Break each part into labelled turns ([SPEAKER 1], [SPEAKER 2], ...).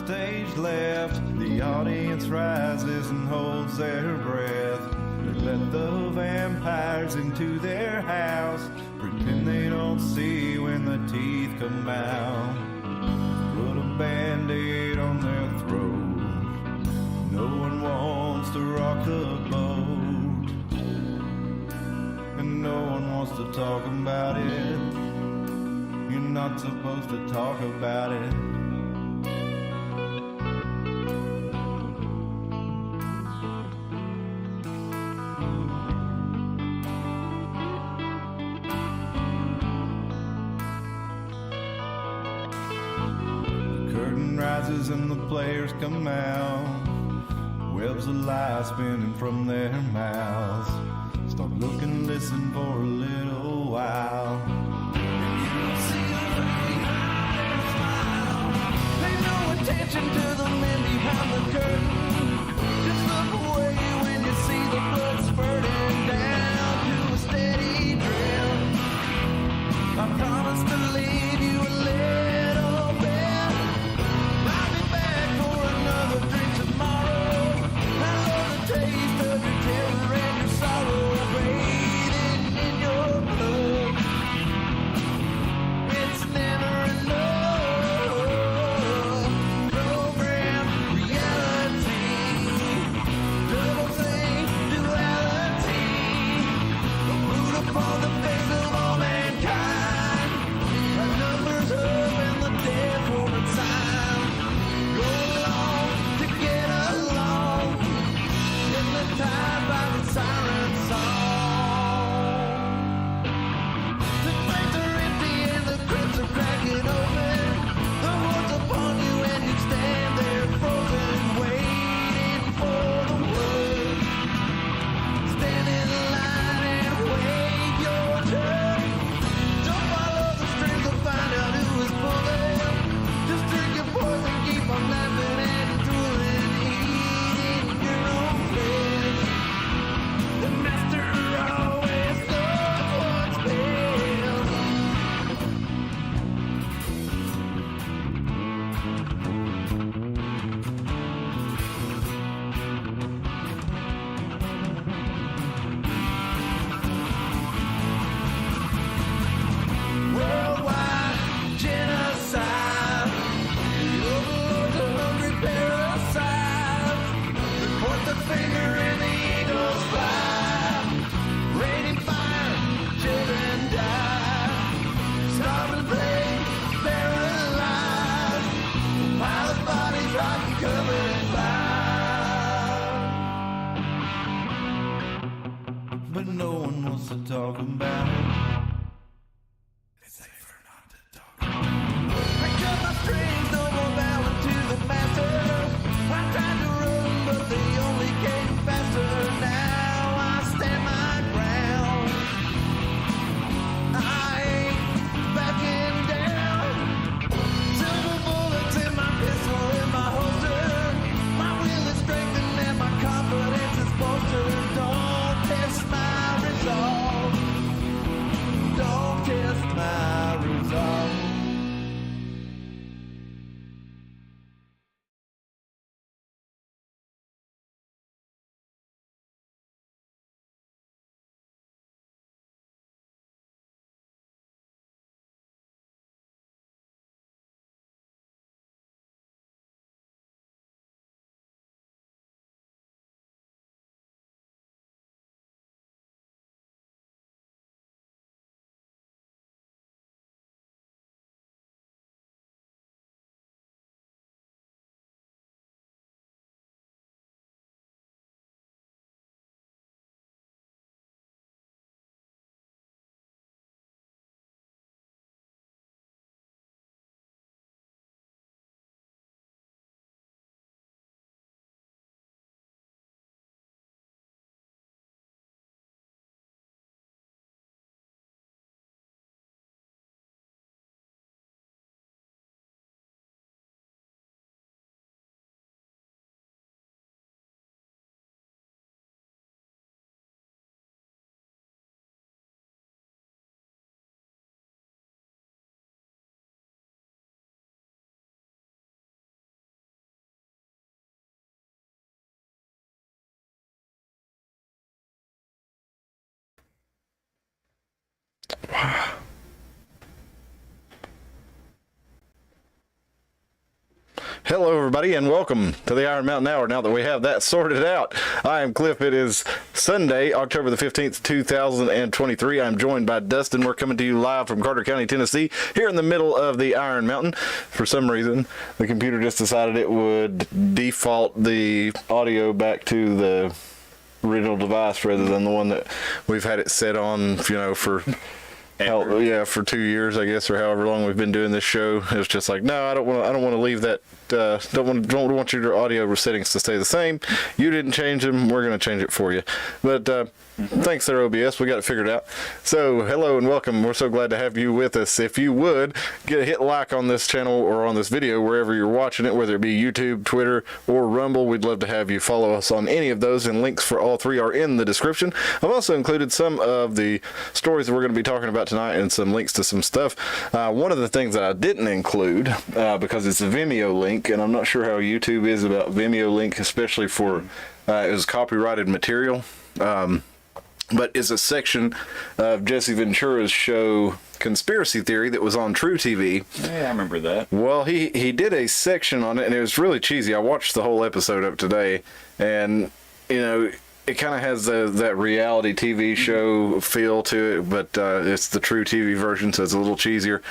[SPEAKER 1] Stage left, the audience rises and holds their breath. They let the vampires into their house, pretend they don't see when the teeth come out. Put a band-aid on their throat. No one wants to rock the boat, and no one wants to talk about it. You're not supposed to talk about it. Rises and the players come out. Webs of light spinning from their mouths. Start looking, listen for a little while. And you don't see them behind their smile. Pay no attention to the men behind the curtain. Just look away when you see the blood spurting down to a steady drip. I promise to leave you a little bit. Drink tomorrow. I love the taste of your terror and your sorrow, bathing in your blood.
[SPEAKER 2] Hello, everybody, and welcome to the Iron Mountain Hour. Now that we have that sorted out, I am Cliff. It is Sunday, October the 15th, 2023. I'm joined by Dustin. We're coming to you live from Carter County, Tennessee, here in the middle of the Iron Mountain. For some reason, the computer just decided it would default the audio back to the original device rather than the one that we've had it set on, for... for 2 years, I guess, or however long we've been doing this show. It's just like, no, I don't want to leave that. Don't want your audio settings to stay the same. You didn't change them. We're going to change it for you. But thanks there, OBS. We got it figured out. So hello and welcome. We're so glad to have you with us. If you would hit like on this channel or on this video wherever you're watching it, whether it be YouTube, Twitter, or Rumble, we'd love to have you follow us on any of those, and links for all three are in the description. I've also included some of the stories that we're going to be talking about tonight and some links to some stuff. One of the things that I didn't include because it's a Vimeo link, and I'm not sure how YouTube is about Vimeo link, especially for it was copyrighted material. But is a section of Jesse Ventura's show Conspiracy Theory that was on True TV.
[SPEAKER 3] Yeah, I remember that.
[SPEAKER 2] Well, he did a section on it, and it was really cheesy. I watched the whole episode up today, and it kind of has that reality TV show feel to it, but it's the True TV version, so it's a little cheesier.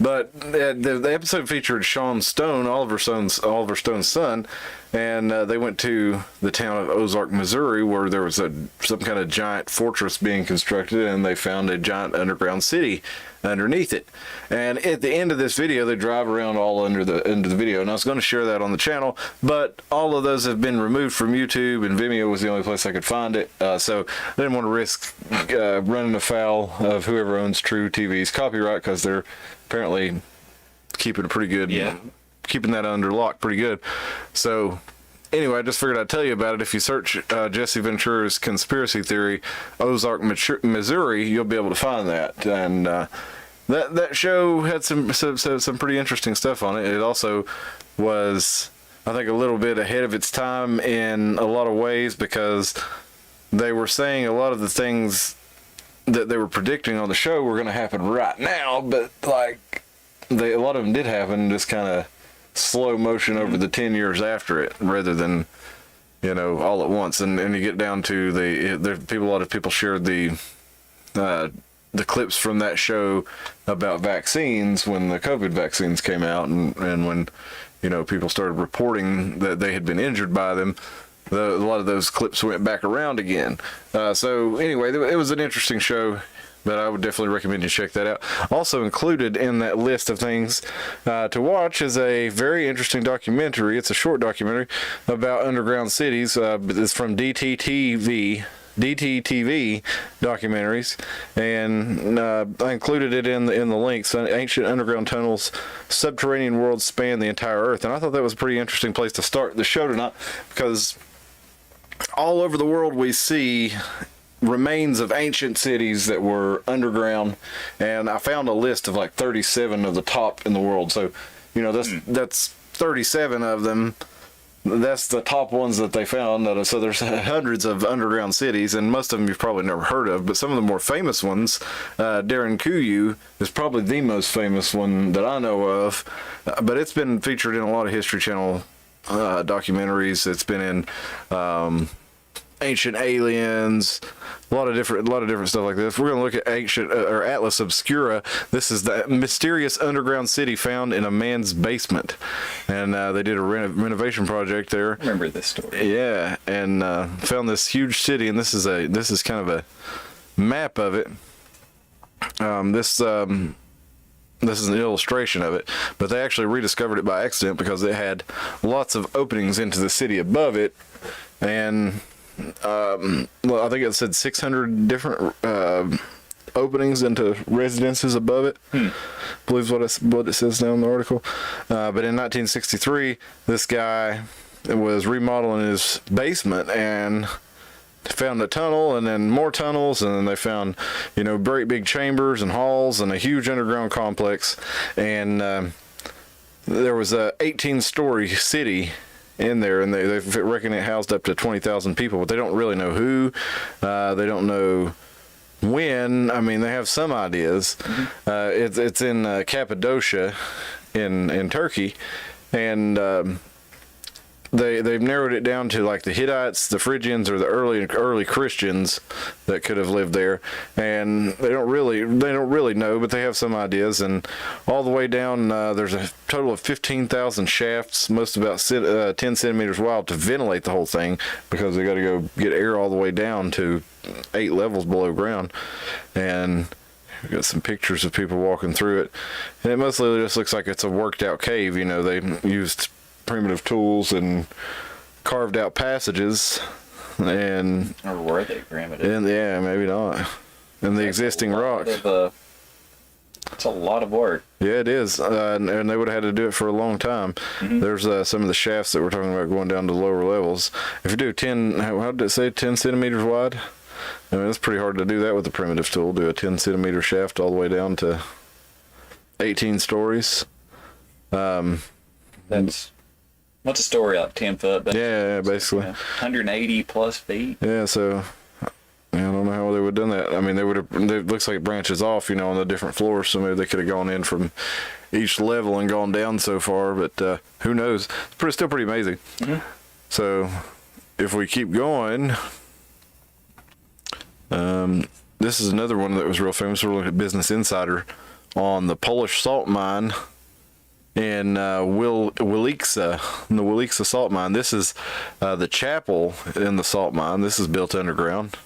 [SPEAKER 2] But the episode featured Sean Stone, Oliver Stone's son, and they went to the town of Ozark, Missouri, where there was some kind of giant fortress being constructed, and they found a giant underground city underneath it. And at the end of this video, they drive around all into the video, and I was going to share that on the channel, but all of those have been removed from YouTube, and Vimeo was the only place I could find it, so I didn't want to risk running afoul of whoever owns True TV's copyright, because they're apparently keeping it pretty good, keeping that under lock pretty good. So anyway, I just figured I'd tell you about it. If you search Jesse Ventura's Conspiracy Theory, Ozark, Missouri, you'll be able to find that. And that show had some pretty interesting stuff on it. It also was, I think, a little bit ahead of its time in a lot of ways, because they were saying a lot of the things that they were predicting on the show were going to happen right now, but a lot of them did happen, just kind of slow motion over the 10 years after it, rather than all at once. And you get down to a lot of people shared the clips from that show about vaccines when the COVID vaccines came out, and when people started reporting that they had been injured by them. A lot of those clips went back around again. So anyway, it was an interesting show, but I would definitely recommend you check that out. Also included in that list of things to watch is a very interesting documentary. It's a short documentary about underground cities. It's from DTTV documentaries, and I included it in the links. Ancient underground tunnels, subterranean worlds span the entire Earth, and I thought that was a pretty interesting place to start the show tonight, because all over the world we see remains of ancient cities that were underground, and I found a list of 37 of the top in the world. So that's 37 of them. That's the top ones that they found. So there's hundreds of underground cities, and most of them you've probably never heard of, but some of the more famous ones, Kuyu is probably the most famous one that I know of, but it's been featured in a lot of History Channel documentaries. It's been in Ancient Aliens, a lot of different stuff like this. We're going to look at ancient or Atlas Obscura. This is the mysterious underground city found in a man's basement, and they did a renovation project there.
[SPEAKER 3] I remember this story.
[SPEAKER 2] Yeah, and found this huge city, and this is kind of a map of it. This is an illustration of it, but they actually rediscovered it by accident because it had lots of openings into the city above it, and I think it said 600 different openings into residences above it. I believe what it says down in the article. But in 1963, this guy was remodeling his basement and found a tunnel, and then more tunnels, and then they found great big chambers and halls and a huge underground complex, and there was a 18-story city in there, and they reckon it housed up to 20,000 people, but they don't really know who. They don't know when. I mean, they have some ideas. It's in Cappadocia in Turkey, and they've narrowed it down to like the Hittites, the Phrygians, or the early Christians that could have lived there, and they don't really know, but they have some ideas. And all the way down, there's a total of 15,000 shafts, most about 10 centimeters wide, to ventilate the whole thing, because they got to go get air all the way down to 8 levels below ground. And we've got some pictures of people walking through it, and it mostly just looks like it's a worked out cave. You know, they used primitive tools and carved out passages, and
[SPEAKER 3] Or were they primitive?
[SPEAKER 2] and yeah, maybe not. And the existing rocks.
[SPEAKER 3] It's a lot of work.
[SPEAKER 2] Yeah, it is, and they would have had to do it for a long time. There's some of the shafts that we're talking about going down to lower levels. If you do 10, how did it say, 10 centimeters wide? I mean, it's pretty hard to do that with a primitive tool. Do a 10 centimeter shaft all the way down to 18 stories.
[SPEAKER 3] That's what's a story up 10 foot?
[SPEAKER 2] Yeah, basically.
[SPEAKER 3] 180 plus feet.
[SPEAKER 2] Yeah, so I don't know how they would have done that. I mean, it looks like it branches off, you know, on the different floors, so maybe they could have gone in from each level and gone down so far, but who knows? It's still pretty amazing. So if we keep going, this is another one that was real famous. We're looking at Business Insider on the Polish salt mine in Wielica, the Wielica salt mine. This is the chapel in the salt mine. This is built underground,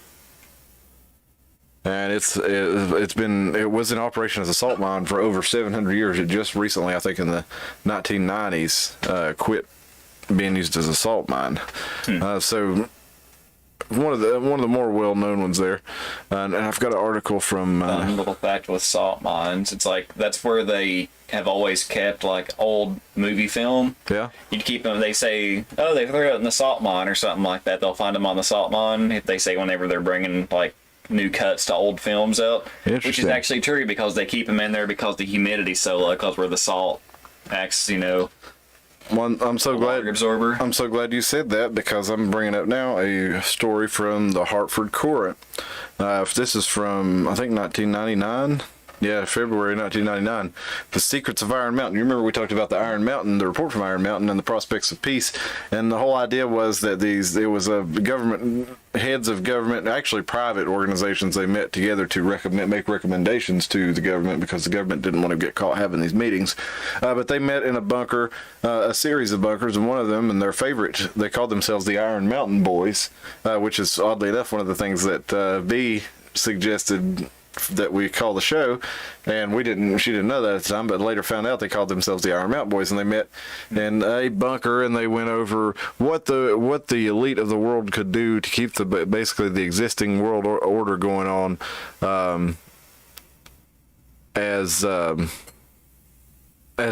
[SPEAKER 2] and it was in operation as a salt mine for over 700 years. It just recently, I think in the 1990s, quit being used as a salt mine. So one of the more well-known ones there, and I've got an article from
[SPEAKER 3] Fun little fact with salt mines, it's like that's where they have always kept like old movie film.
[SPEAKER 2] Yeah,
[SPEAKER 3] You'd keep them. They say, oh, they threw it in the salt mine or something like that. They'll find them on the salt mine. If they say whenever they're bringing like new cuts to old films up, which is
[SPEAKER 2] Interesting.
[SPEAKER 3] actually true because they keep them in there because the humidity's so low, because where the salt acts, you know,
[SPEAKER 2] I'm so glad.
[SPEAKER 3] water absorber.
[SPEAKER 2] I'm so glad you said that, because I'm bringing up now a story from the Hartford Courant. This is from, I think, 1999. Yeah, February 1999. The Secrets of Iron Mountain. You remember we talked about the Iron Mountain, the report from Iron Mountain, and the prospects of peace. And the whole idea was that it was a heads of government, actually private organizations, they met together to make recommendations to the government, because the government didn't want to get caught having these meetings. But they met in a bunker, a series of bunkers, and one of them, and their favorite, they called themselves the Iron Mountain Boys, which is oddly enough one of the things that B suggested that we call the show, and she didn't know that at the time, but later found out they called themselves the Iron Mountain Boys, and they met in a bunker, and they went over what the elite of the world could do to keep basically the existing world order going on, as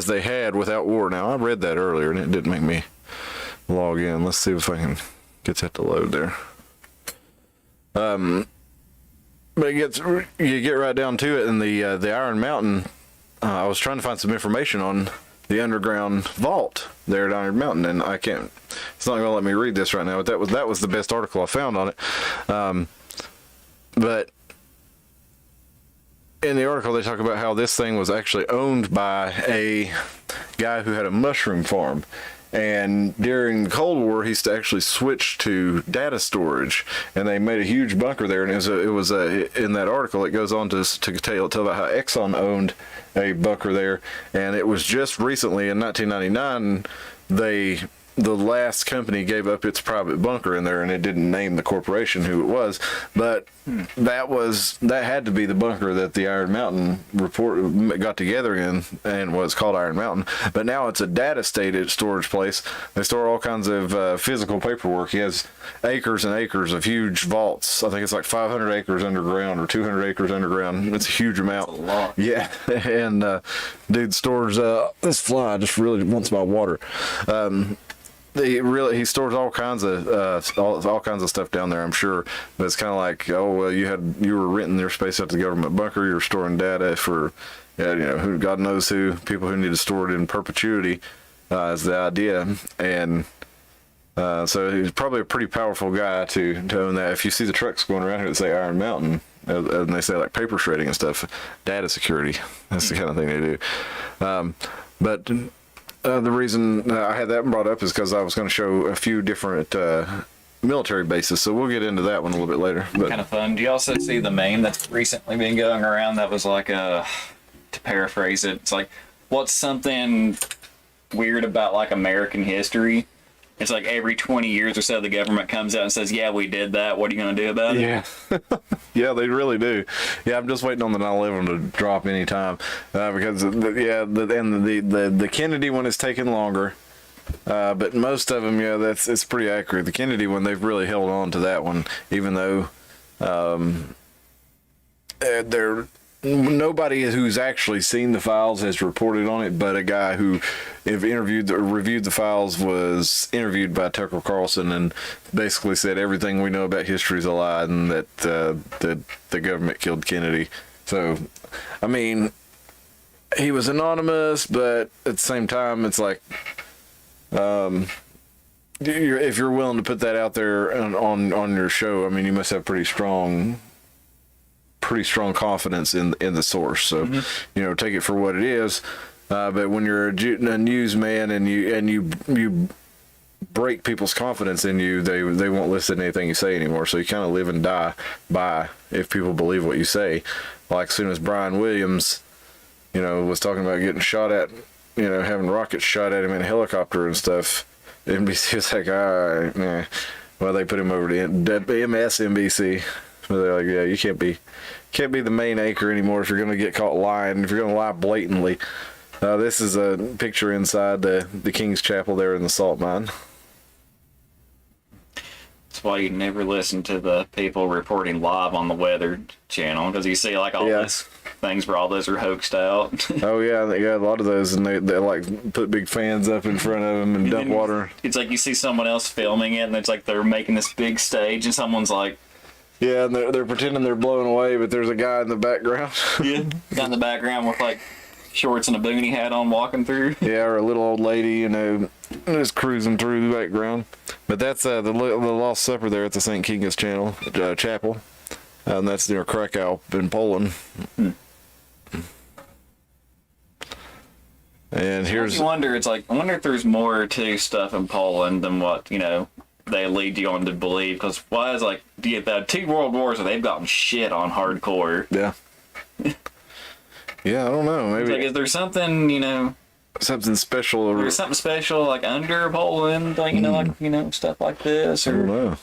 [SPEAKER 2] they had without war. Now, I read that earlier, and it didn't make me log in. Let's see if I can get that to load there. But you get right down to it, and the Iron Mountain. I was trying to find some information on the underground vault there at Iron Mountain, and I can't. It's not going to let me read this right now. But that was the best article I found on it. But in the article, they talk about how this thing was actually owned by a guy who had a mushroom farm. And during the Cold War, he actually switched to data storage, and they made a huge bunker there. And it was in that article, it goes on to tell about how Exxon owned a bunker there, and it was just recently in 1999 the last company gave up its private bunker in there, and it didn't name the corporation who it was, but that had to be the bunker that the Iron Mountain report got together in, and was called Iron Mountain. But now it's a data storage place. They store all kinds of physical paperwork. He has acres and acres of huge vaults. I think it's like 500 acres underground or 200 acres underground. It's a huge amount.
[SPEAKER 3] That's a lot.
[SPEAKER 2] Yeah, and dude stores this fly just really wants my water. He stores all kinds of all kinds of stuff down there, I'm sure. But it's kind of like, oh well, you were renting your space at the government bunker. You're storing data for, who God knows who, people who need to store it in perpetuity, is the idea. And so he's probably a pretty powerful guy to own that. If you see the trucks going around here that say Iron Mountain, and they say like paper shredding and stuff, data security, that's the kind of thing they do. But the reason I had that brought up is because I was going to show a few different military bases, so we'll get into that one a little bit later. But
[SPEAKER 3] Kind of fun. Do you also see the meme that's recently been going around that was like to paraphrase it, it's like, what's something weird about like American history? It's like every 20 years or so the government comes out and says, yeah, we did that. What are you going to do about it?
[SPEAKER 2] yeah, yeah, they really do. Yeah, I'm just waiting on the 9/11 to drop any time because the Kennedy one is taking longer. But most of them, yeah, it's pretty accurate. The Kennedy one, they've really held on to that one, even though nobody who's actually seen the files has reported on it, but a guy who reviewed the files was interviewed by Tucker Carlson and basically said everything we know about history is a lie and that the government killed Kennedy. So, I mean, he was anonymous, but at the same time, it's like, if you're willing to put that out there on your show, I mean, you must have pretty strong confidence in the source. So, you know, take it for what it is. But when you're a newsman and you break people's confidence in you, they won't listen to anything you say anymore. So you kind of live and die by if people believe what you say. Like as soon as Brian Williams, you know, was talking about getting shot at, you know, having rockets shot at him in a helicopter and stuff, NBC was like, all right, nah. Well, they put him over to MSNBC. So they're like, yeah, you can't be the main anchor anymore if you're going to get caught lying, if you're going to lie blatantly. This is a picture inside the King's Chapel there in the salt mine.
[SPEAKER 3] That's why you never listen to the people reporting live on the Weather Channel, because you see like all these things where all those are hoaxed out.
[SPEAKER 2] Oh yeah, they got a lot of those, and they like put big fans up in front of them and dump water.
[SPEAKER 3] It's like you see someone else filming it, and it's like they're making this big stage, and someone's like,
[SPEAKER 2] yeah, and they're pretending they're blown away, but there's a guy in the background.
[SPEAKER 3] yeah, guy in the background with like shorts and a boonie hat on walking through.
[SPEAKER 2] Yeah, or a little old lady, you know, just cruising through the background. But that's the Lost Supper there at the St. Kinga's Chapel, and that's near Krakow in Poland. And here's.
[SPEAKER 3] You wonder, it's like, I wonder if there's more to stuff in Poland than what, you know, they lead you on to believe. Because why is like, you get 2 world wars and they've gotten shit on hardcore.
[SPEAKER 2] Yeah. Yeah, I don't know. Maybe.
[SPEAKER 3] It's like, is there something, you know,
[SPEAKER 2] something special?
[SPEAKER 3] There's something special like under Poland, like, you know, like, you know, stuff like this. Or...
[SPEAKER 2] I don't know.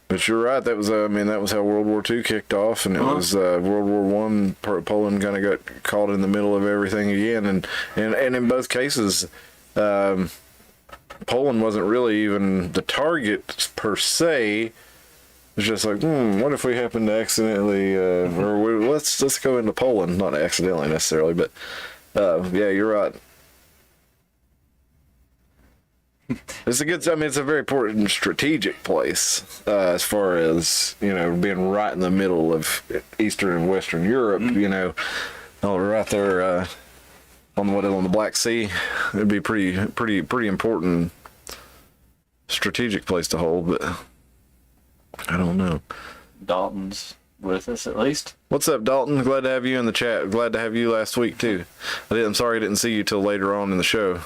[SPEAKER 2] But you're right. That was, I mean, that was how World War II kicked off, and it was World War I. Poland kind of got caught in the middle of everything again, and in both cases, Poland wasn't really even the target per se. It's just like, what if we happen to accidentally, let's go into Poland, not accidentally necessarily, but yeah, you're right. It's a good. I mean, it's a very important strategic place as far as, you know, being right in the middle of Eastern and Western Europe. You know, right there on the Black Sea. It'd be pretty important strategic place to hold. But I don't know.
[SPEAKER 3] Dalton's with us at least.
[SPEAKER 2] What's up, Dalton? Glad to have you in the chat. Glad to have you last week too. I'm sorry I didn't see you till later on in the show.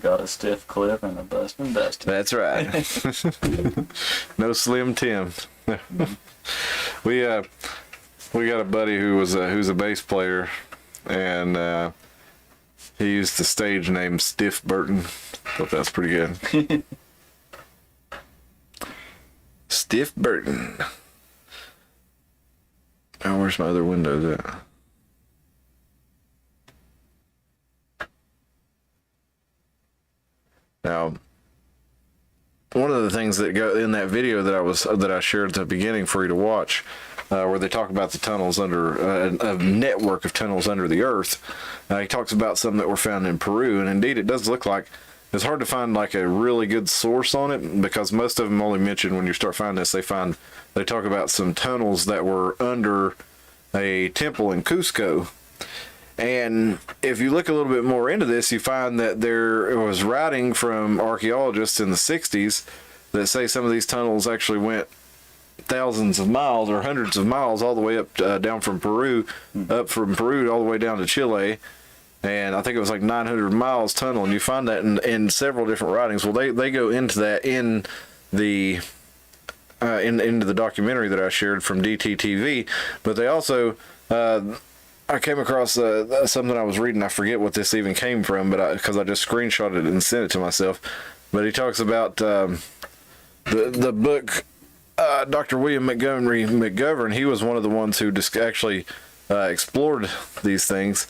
[SPEAKER 3] Got a stiff clip and a bustin' Dustin.
[SPEAKER 2] That's right. No Slim Tim. We got a buddy who's a bass player, and he used the stage name Stiff Burton. Thought that's pretty good. Stiff Burton. Oh, where's my other windows at? Now, one of the things that go in that video that I shared at the beginning for you to watch, where they talk about the tunnels under a network of tunnels under the earth, he talks about some that were found in Peru, and indeed it does look like it's hard to find like a really good source on it, because most of them only mention, when you start finding this, they talk about some tunnels that were under a temple in Cusco. And if you look a little bit more into this, you find that there was writing from archaeologists in the 60s that say some of these tunnels actually went thousands of miles or hundreds of miles all the way up down from Peru, up from Peru all the way down to Chile. and I think it was like 900 miles tunnel, and you find that in several different writings. Well, they go into that in the into the documentary that I shared from DTTV, but they also I came across something I was reading. I forget what this even came from, but because I just screenshotted it and sent it to myself. But he talks about the book. Dr. William Montgomery McGovern. He was one of the ones who actually explored these things.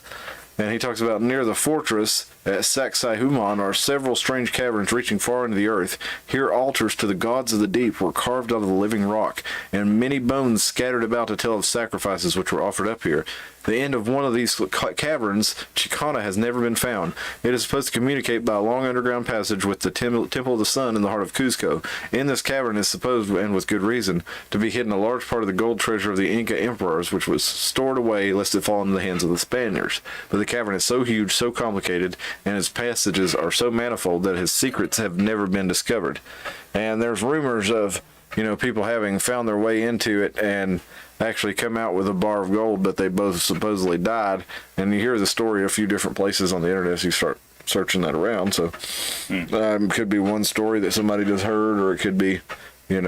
[SPEAKER 2] And he talks about near the fortress at Sacsayhuaman are several strange caverns reaching far into the earth. Here altars to the gods of the deep were carved out of the living rock, and many bones scattered about to tell of sacrifices which were offered up here. The end of one of these caverns, Chicana, has never been found. It is supposed to communicate by a long underground passage with the Temple of the Sun in the heart of Cuzco. In this cavern is supposed, and with good reason, to be hidden a large part of the gold treasure of the Inca emperors, which was stored away lest it fall into the hands of the Spaniards. But the cavern is so huge, so complicated, and its passages are so manifold that his secrets have never been discovered. And there's rumors of, people having found their way into it and actually come out with a bar of gold, but they both supposedly died. And you hear the story a few different places on the internet as you start searching that around. So it could be one story that somebody just heard, or it could be, it's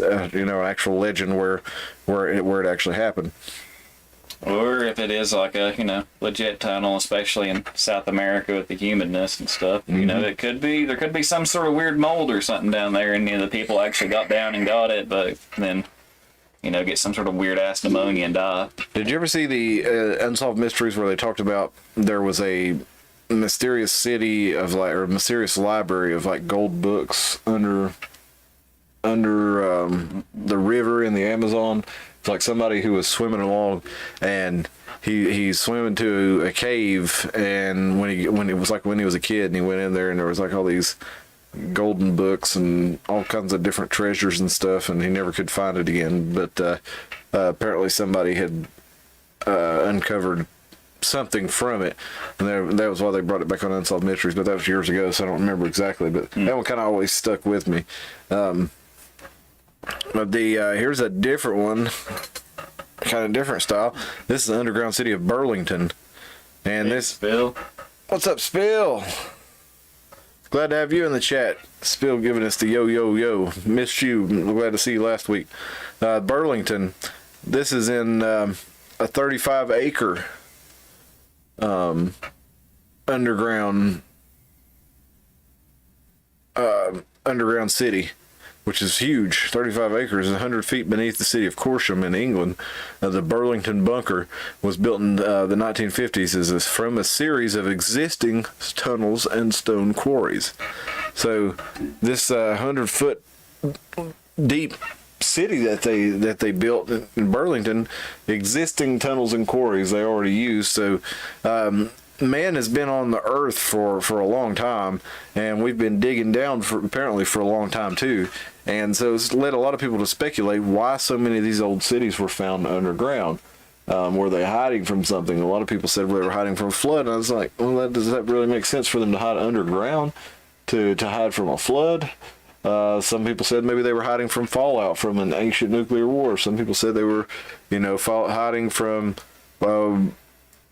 [SPEAKER 2] an actual legend where it actually happened.
[SPEAKER 3] Or if it is like a, legit tunnel, especially in South America with the humidness and stuff, there could be some sort of weird mold or something down there, and the people actually got down and got it, but then, get some sort of weird ass pneumonia and die.
[SPEAKER 2] Did you ever see the Unsolved Mysteries where they talked about there was a mysterious city of or a mysterious library of gold books under the river in the Amazon? It's like somebody who was swimming along, and he's swimming to a cave, and when he was a kid, and he went in there, and there was all these golden books and all kinds of different treasures and stuff, and he never could find it again. But apparently somebody had uncovered something from it, and that was why they brought it back on Unsolved Mysteries. But that was years ago, so I don't remember exactly. But that one kind of always stuck with me. But here's a different one, kind of different style. This is the underground city of Burlington, and
[SPEAKER 3] Hey, Spill.
[SPEAKER 2] What's up, Spill? Glad to have you in the chat. Spill giving us the yo. Missed you. Glad to see you last week. Burlington. This is in a 35-acre underground city, which is huge. 35 acres, 100 feet beneath the city of Corsham in England. The Burlington Bunker was built in the 1950s from a series of existing tunnels and stone quarries. So this 100-foot deep city that they built in Burlington, existing tunnels and quarries they already used. So man has been on the earth for a long time, and we've been digging down apparently for a long time too. And so it's led a lot of people to speculate why so many of these old cities were found underground. Were they hiding from something? A lot of people said they were hiding from a flood. And I was like, well, does that really make sense for them to hide underground, to hide from a flood? Some people said maybe they were hiding from fallout from an ancient nuclear war. Some people said they were, hiding from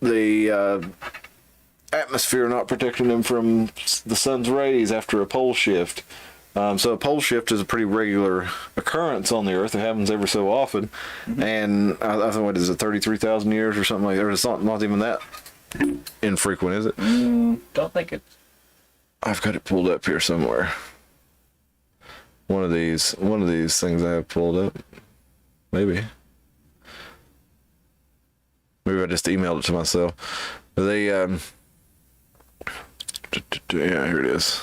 [SPEAKER 2] the atmosphere not protecting them from the sun's rays after a pole shift. So a pole shift is a pretty regular occurrence on the Earth. It happens every so often. Mm-hmm. And I think, what is it, 33,000 years or something like that? It's not even that infrequent, is it?
[SPEAKER 3] Don't think it.
[SPEAKER 2] I've got it pulled up here somewhere. One of these things I have pulled up. Maybe I just emailed it to myself. They yeah, here it is.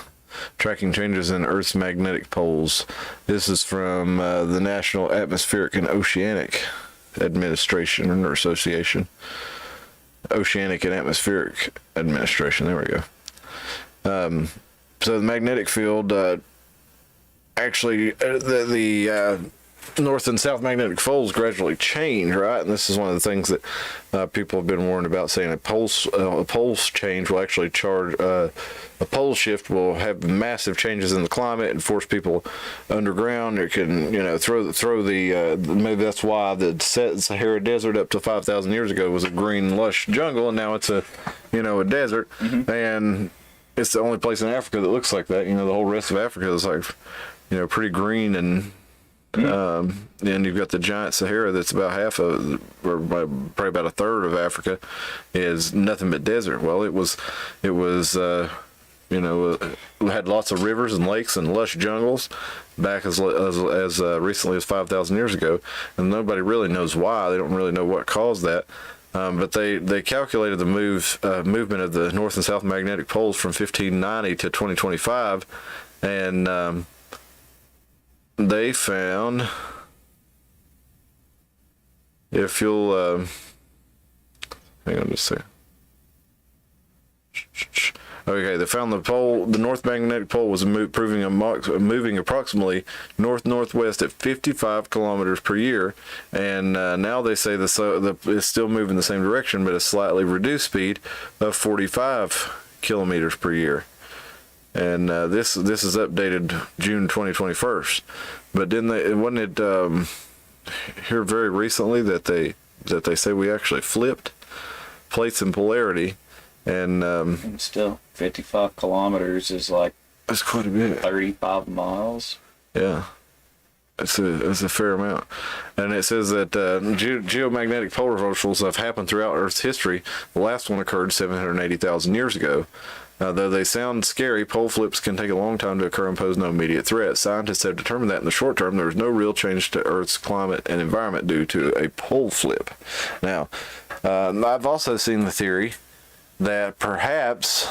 [SPEAKER 2] Tracking changes in Earth's magnetic poles. This is from the National Atmospheric and Oceanic Administration or Association. Oceanic and Atmospheric Administration. There we go. So the magnetic field, actually, the North and South magnetic poles gradually change, right? And this is one of the things that people have been warned about, saying a poles change will actually a pole shift will have massive changes in the climate and force people underground. It can, throw the maybe that's why the Sahara Desert up to 5,000 years ago was a green, lush jungle, and now it's a desert. And it's the only place in Africa that looks like that. The whole rest of Africa is like, pretty green, and then you've got the giant Sahara that's about half of, or probably about a third of Africa is nothing but desert. Well, it had lots of rivers and lakes and lush jungles back as recently as 5,000 years ago, and nobody really knows why. They don't really know what caused that. But they calculated the movement of the North and South magnetic poles from 1590 to 2025, and they found, if you'll hang on just a second. Okay, they found the North magnetic pole was moving approximately north-northwest at 55 kilometers per year, and now they say it's still moving the same direction, but a slightly reduced speed of 45 kilometers per year. And this is updated June 2021. But wasn't it here very recently that they say we actually flipped plates and polarity? And
[SPEAKER 3] still 55 kilometers is like,
[SPEAKER 2] that's quite a bit.
[SPEAKER 3] 35 miles.
[SPEAKER 2] Yeah, it's a fair amount. And it says that geomagnetic pole reversals have happened throughout Earth's history. The last one occurred 780,000 years ago. Though they sound scary, pole flips can take a long time to occur and pose no immediate threat. Scientists have determined that in the short term, there is no real change to Earth's climate and environment due to a pole flip. Now, I've also seen the theory that perhaps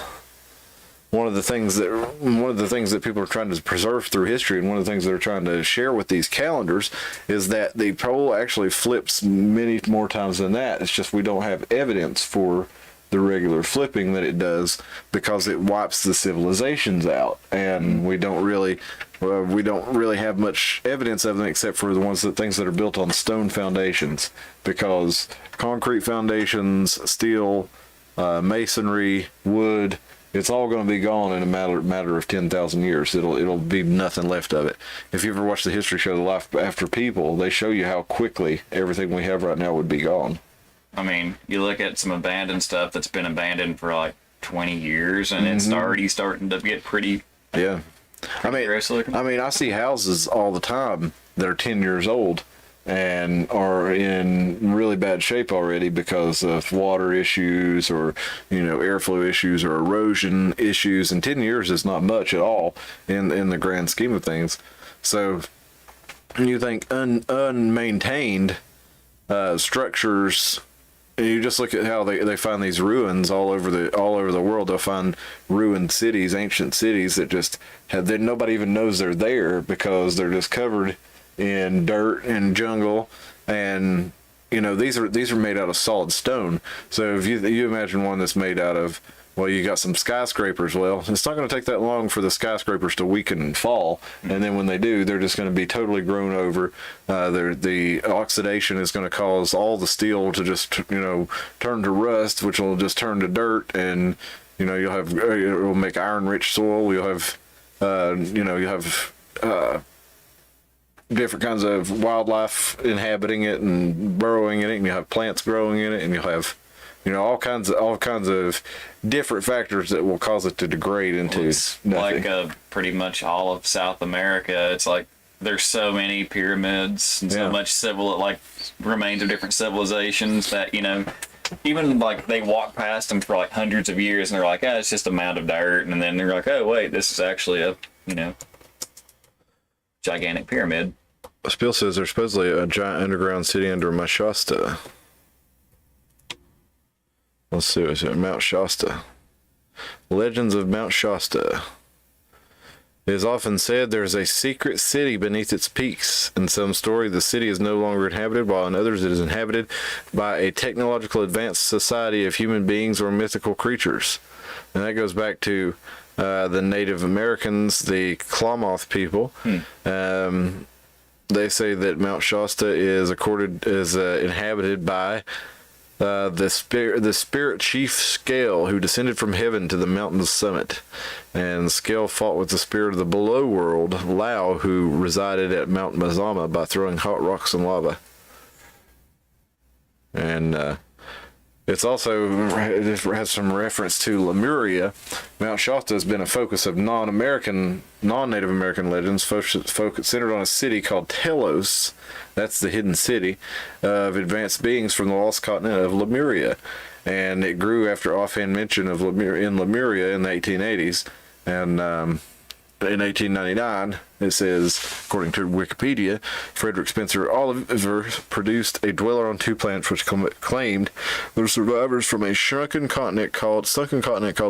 [SPEAKER 2] one of the things that people are trying to preserve through history, and one of the things they're trying to share with these calendars, is that the pole actually flips many more times than that. It's just we don't have evidence for the regular flipping that it does, because it wipes the civilizations out, and we don't really have much evidence of them except for the things that are built on stone foundations, because concrete foundations, steel, masonry, wood, it's all going to be gone in a matter of 10,000 years. It'll be nothing left of it. If you ever watch the history show The Life After People, they show you how quickly everything we have right now would be gone.
[SPEAKER 3] I mean, you look at some abandoned stuff that's been abandoned for like 20 years, and it's already starting to get pretty gross looking.
[SPEAKER 2] I see houses all the time that are 10 years old and are in really bad shape already because of water issues, or airflow issues, or erosion issues, and 10 years is not much at all in the grand scheme of things. So you think unmaintained structures, and you just look at how they find these ruins all over the world. They'll find ruined cities, ancient cities that just nobody even knows they're there, because they're just covered in dirt and jungle, and these are made out of solid stone. So if you imagine one that's made out of, well, you got some skyscrapers. Well, it's not going to take that long for the skyscrapers to weaken and fall, and then when they do, they're just going to be totally grown over. The oxidation is going to cause all the steel to just turn to rust, which will just turn to dirt, and it will make iron-rich soil. You'll have different kinds of wildlife inhabiting it and burrowing in it, and you'll have plants growing in it, and you'll have all kinds of different factors that will cause it to degrade into nothing.
[SPEAKER 3] Like pretty much all of South America, it's like there's so many pyramids and so much remains of different civilizations that even like they walk past them for like hundreds of years, and they're like, it's just a mound of dirt, and then they're like, oh wait, this is actually a gigantic pyramid.
[SPEAKER 2] Spiel says there's supposedly a giant underground city under Shasta. Let's see, is it Mount Shasta? Legends of Mount Shasta. It is often said there is a secret city beneath its peaks. In some story, the city is no longer inhabited, while in others it is inhabited by a technological advanced society of human beings or mythical creatures. And that goes back to the Native Americans, the Klamath people. they say that Mount Shasta is inhabited by the spirit chief Scale, who descended from heaven to the mountain's summit. And Scale fought with the spirit of the below world, Lao, who resided at Mount Mazama, by throwing hot rocks and lava. And it has some reference to Lemuria. Mount Shasta has been a focus of non-Native American legends, centered on a city called Telos. That's the hidden city of advanced beings from the lost continent of Lemuria. And it grew after offhand mention of Lemuria in the 1880s. And in 1899, it says, according to Wikipedia, Frederick Spencer Oliver produced a dweller on two planets which claimed the survivors from a sunken continent called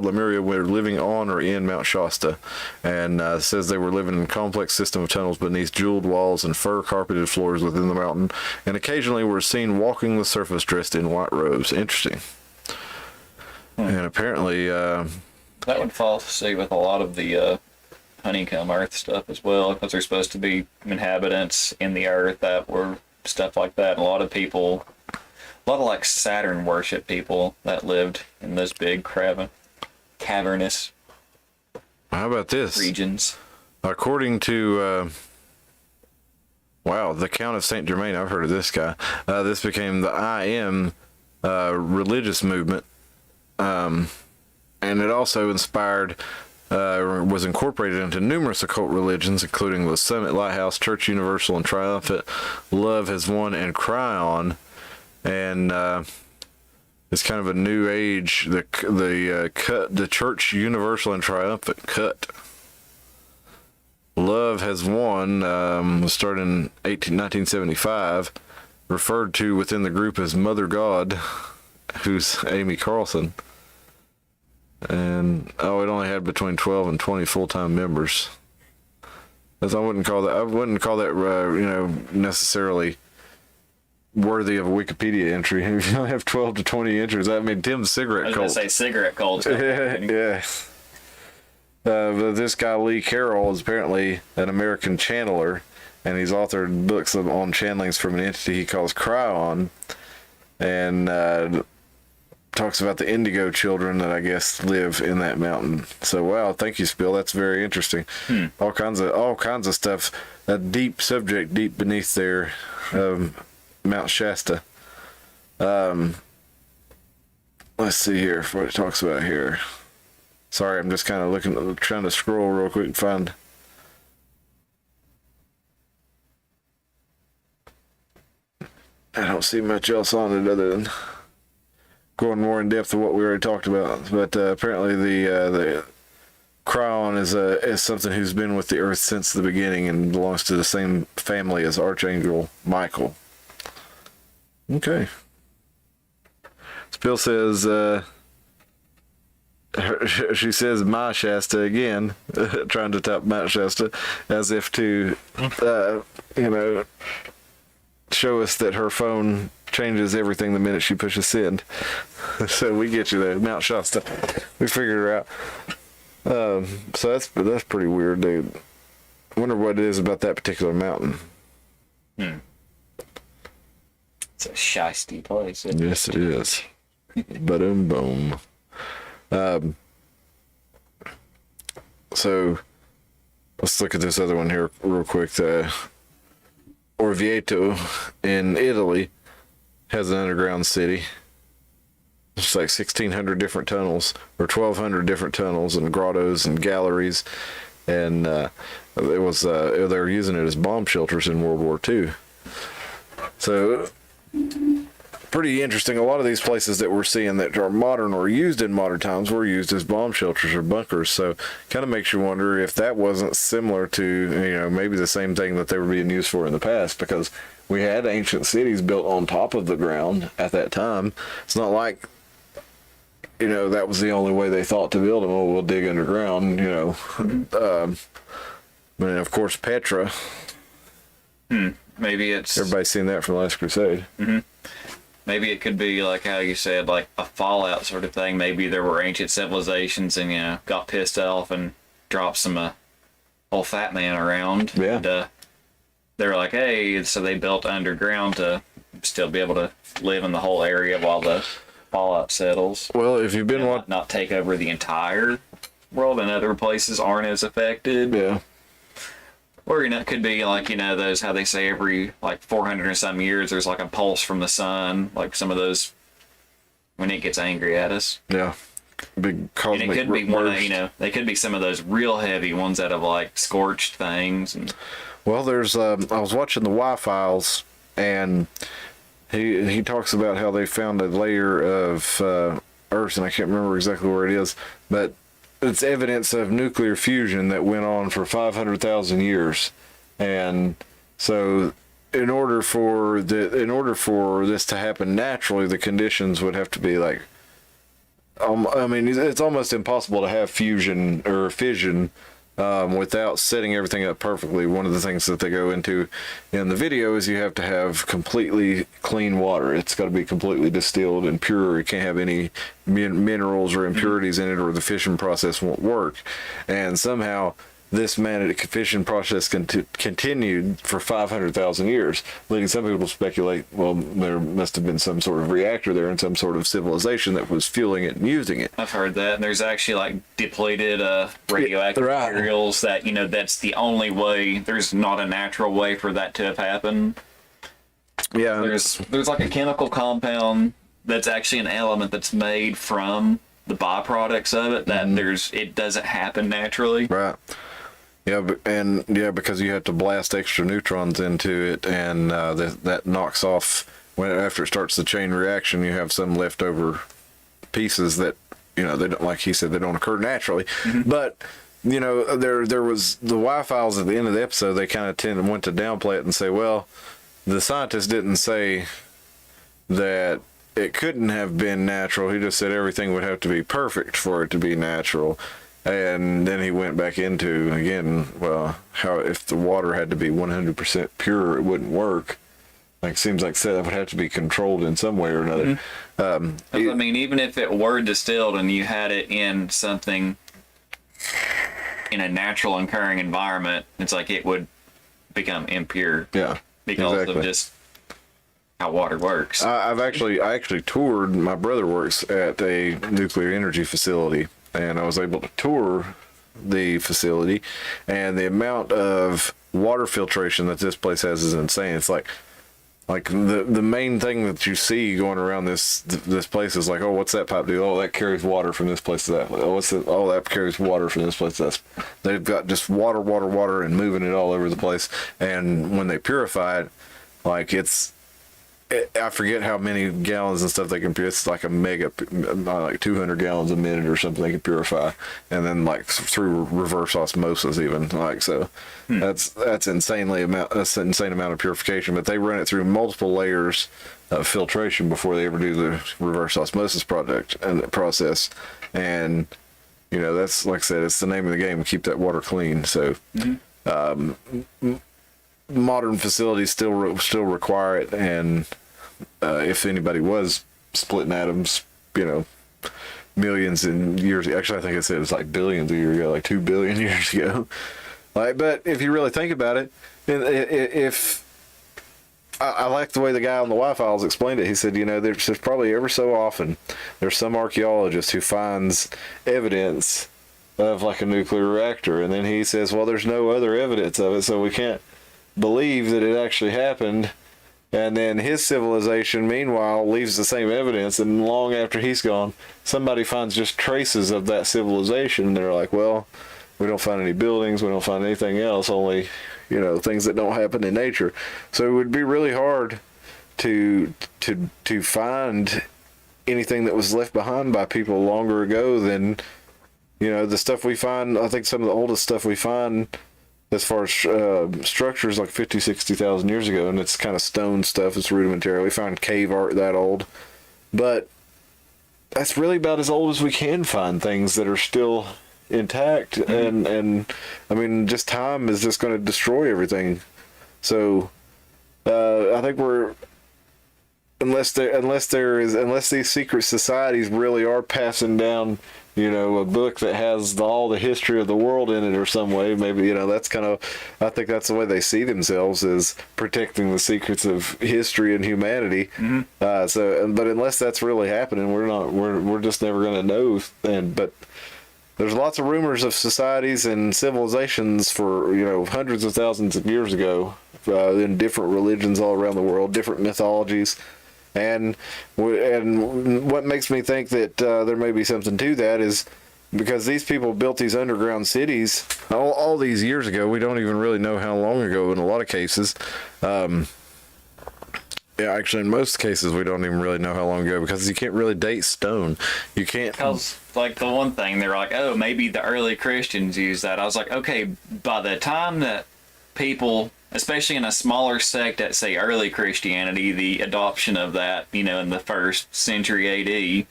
[SPEAKER 2] Lemuria were living on or in Mount Shasta, and says they were living in a complex system of tunnels beneath jeweled walls and fur-carpeted floors within the mountain, and occasionally were seen walking the surface dressed in white robes. Interesting. And apparently
[SPEAKER 3] that would fall to see with a lot of the honeycomb earth stuff as well, because there's supposed to be inhabitants in the earth that were stuff like that. And a lot of like Saturn worship people that lived in those big cavernous
[SPEAKER 2] how about this
[SPEAKER 3] regions.
[SPEAKER 2] According to the Count of Saint Germain, I've heard of this guy. This became the IM religious movement, and it also was incorporated into numerous occult religions, including the Summit Lighthouse, Church Universal and Triumphant, Love Has Won, and Cryon. And it's kind of a new age. The Church Universal and Triumphant cut. Love Has Won was started in 1975, referred to within the group as Mother God, who's Amy Carlson. And it only had between 12 and 20 full-time members. As I wouldn't call that necessarily worthy of a Wikipedia entry. If you only have 12 to 20 entries, I mean, Tim's cigarette cult.
[SPEAKER 3] I was going to say cigarette cult.
[SPEAKER 2] Yeah. But this guy Lee Carroll is apparently an American channeler, and he's authored books on channelings from an entity he calls Cryon, and talks about the indigo children that I guess live in that mountain. So wow, thank you, Spill. That's very interesting. All kinds of stuff. A deep subject deep beneath there, Mount Shasta. Let's see here what it talks about here. Sorry, I'm just kind of trying to scroll real quick and find. I don't see much else on it other than going more in depth of what we already talked about. But apparently the Cryon is something who's been with the Earth since the beginning and belongs to the same family as Archangel Michael. Okay. Spill says, she says my Shasta again, trying to top Mount Shasta, as if to, show us that her phone changes everything the minute she pushes send. So we get you there, Mount Shasta. We figured her out. So that's pretty weird, dude. I wonder what it is about that particular mountain.
[SPEAKER 3] It's a shisty place.
[SPEAKER 2] Yes, it is. Boom. So let's look at this other one here real quick. Orvieto in Italy has an underground city. It's like 1,600 different tunnels, or 1,200 different tunnels and grottos and galleries, and they were using it as bomb shelters in World War II. So pretty interesting. A lot of these places that we're seeing that are modern or used in modern times were used as bomb shelters or bunkers. So kind of makes you wonder if that wasn't similar to, maybe the same thing that they were being used for in the past, because we had ancient cities built on top of the ground at that time. It's not like, that was the only way they thought to build them. Oh, we'll dig underground, but of course, Petra.
[SPEAKER 3] Maybe it's...
[SPEAKER 2] Everybody's seen that from Last Crusade.
[SPEAKER 3] Mm-hmm. Maybe it could be like how you said, like a fallout sort of thing. Maybe there were ancient civilizations and, got pissed off and dropped some old fat man around.
[SPEAKER 2] Yeah.
[SPEAKER 3] And, they're like, hey, so they built underground to still be able to live in the whole area while the fallout settles.
[SPEAKER 2] Well, if you've been
[SPEAKER 3] And
[SPEAKER 2] watching,
[SPEAKER 3] not take over the entire world, and other places aren't as affected.
[SPEAKER 2] yeah.
[SPEAKER 3] Or, it could be like, those, how they say every like 400 or some years, there's like a pulse from the sun, like some of those, when it gets angry at us.
[SPEAKER 2] Yeah. Big cosmic
[SPEAKER 3] And it could be one
[SPEAKER 2] burst.
[SPEAKER 3] of, they could be some of those real heavy ones that have like scorched things. And
[SPEAKER 2] Well, there's I was watching the Y-Files, and he talks about how they found a layer of Earth, and I can't remember exactly where it is, but it's evidence of nuclear fusion that went on for 500,000 years, and so in order for this to happen naturally, the conditions would have to be like, I mean, it's almost impossible to have fusion or fission without setting everything up perfectly. One of the things that they go into in the video is you have to have completely clean water. It's got to be completely distilled and pure. It can't have any minerals or impurities in it, or the fission process won't work. And somehow this fission process continued for 500,000 years, leading some people to speculate, well, there must have been some sort of reactor there and some sort of civilization that was fueling it and using it.
[SPEAKER 3] I've heard that. And there's actually like depleted radioactive
[SPEAKER 2] Right.
[SPEAKER 3] materials that, that's the only way. There's not a natural way for that to have happened.
[SPEAKER 2] Yeah.
[SPEAKER 3] There's like a chemical compound that's actually an element that's made from the byproducts of it that it doesn't happen naturally.
[SPEAKER 2] Right. Yeah, because you have to blast extra neutrons into it, and that knocks off after it starts the chain reaction. You have some leftover pieces that they don't, like he said, they don't occur naturally. But there was the Y-Files at the end of the episode. They kind of went to downplay it and say, well, the scientist didn't say that it couldn't have been natural. He just said everything would have to be perfect for it to be natural. And then he went back into, again, well, how if the water had to be 100% pure, it wouldn't work. Like, seems like that would have to be controlled in some way or another.
[SPEAKER 3] I mean, even if it were distilled and you had it in something, in a natural occurring environment, it's like it would become impure.
[SPEAKER 2] Yeah,
[SPEAKER 3] Because of just how water works.
[SPEAKER 2] I actually toured. My brother works at a nuclear energy facility, and I was able to tour the facility, and the amount of water filtration that this place has is insane. It's like the main thing that you see going around this place is like, oh, what's that pipe do? Oh, that carries water from this place to that. Oh, that carries water from this place to that. They've got just water, and moving it all over the place. And when they purify it, like I forget how many gallons and stuff they can purify. It's like a mega, like 200 gallons a minute or something they can purify, and then like through reverse osmosis even. Like, so that's insane amount of purification. But they run it through multiple layers of filtration before they ever do the reverse osmosis process. And that's, like I said, it's the name of the game, to keep that water clean. So modern facilities still require it, and if anybody was splitting atoms, millions in years, actually I think I said it's like billions of years ago, like 2 billion years ago. Like, but if you really think about it, if I like the way the guy on the Y-Files explained it. He said, there's probably ever so often there's some archaeologist who finds evidence of like a nuclear reactor, and then he says, well, there's no other evidence of it, so we can't believe that it actually happened. And then his civilization, meanwhile, leaves the same evidence, and long after he's gone, somebody finds just traces of that civilization, and they're like, well, we don't find any buildings, we don't find anything else, only things that don't happen in nature. So it would be really hard to find anything that was left behind by people longer ago than the stuff we find. I think some of the oldest stuff we find as far as structures, like 50, 60,000 years ago, and it's kind of stone stuff. It's rudimentary. We find cave art that old, but that's really about as old as we can find things that are still intact. And I mean, just time is just going to destroy everything. So I think unless these secret societies really are passing down a book that has all the history of the world in it or some way. Maybe, that's kind of, I think that's the way they see themselves, is protecting the secrets of history and humanity. But unless that's really happening, we're just never going to know. But there's lots of rumors of societies and civilizations for, hundreds of thousands of years ago, in different religions all around the world, different mythologies. And what makes me think that there may be something to that is because these people built these underground cities all these years ago. We don't even really know how long ago in a lot of cases. Yeah, actually, in most cases, we don't even really know how long ago because you can't really date stone. You can't.
[SPEAKER 3] Because, like, the one thing, they're like, oh, maybe the early Christians used that. I was like, okay, by the time that people, especially in a smaller sect at, say, early Christianity, the adoption of that, in the 1st century AD,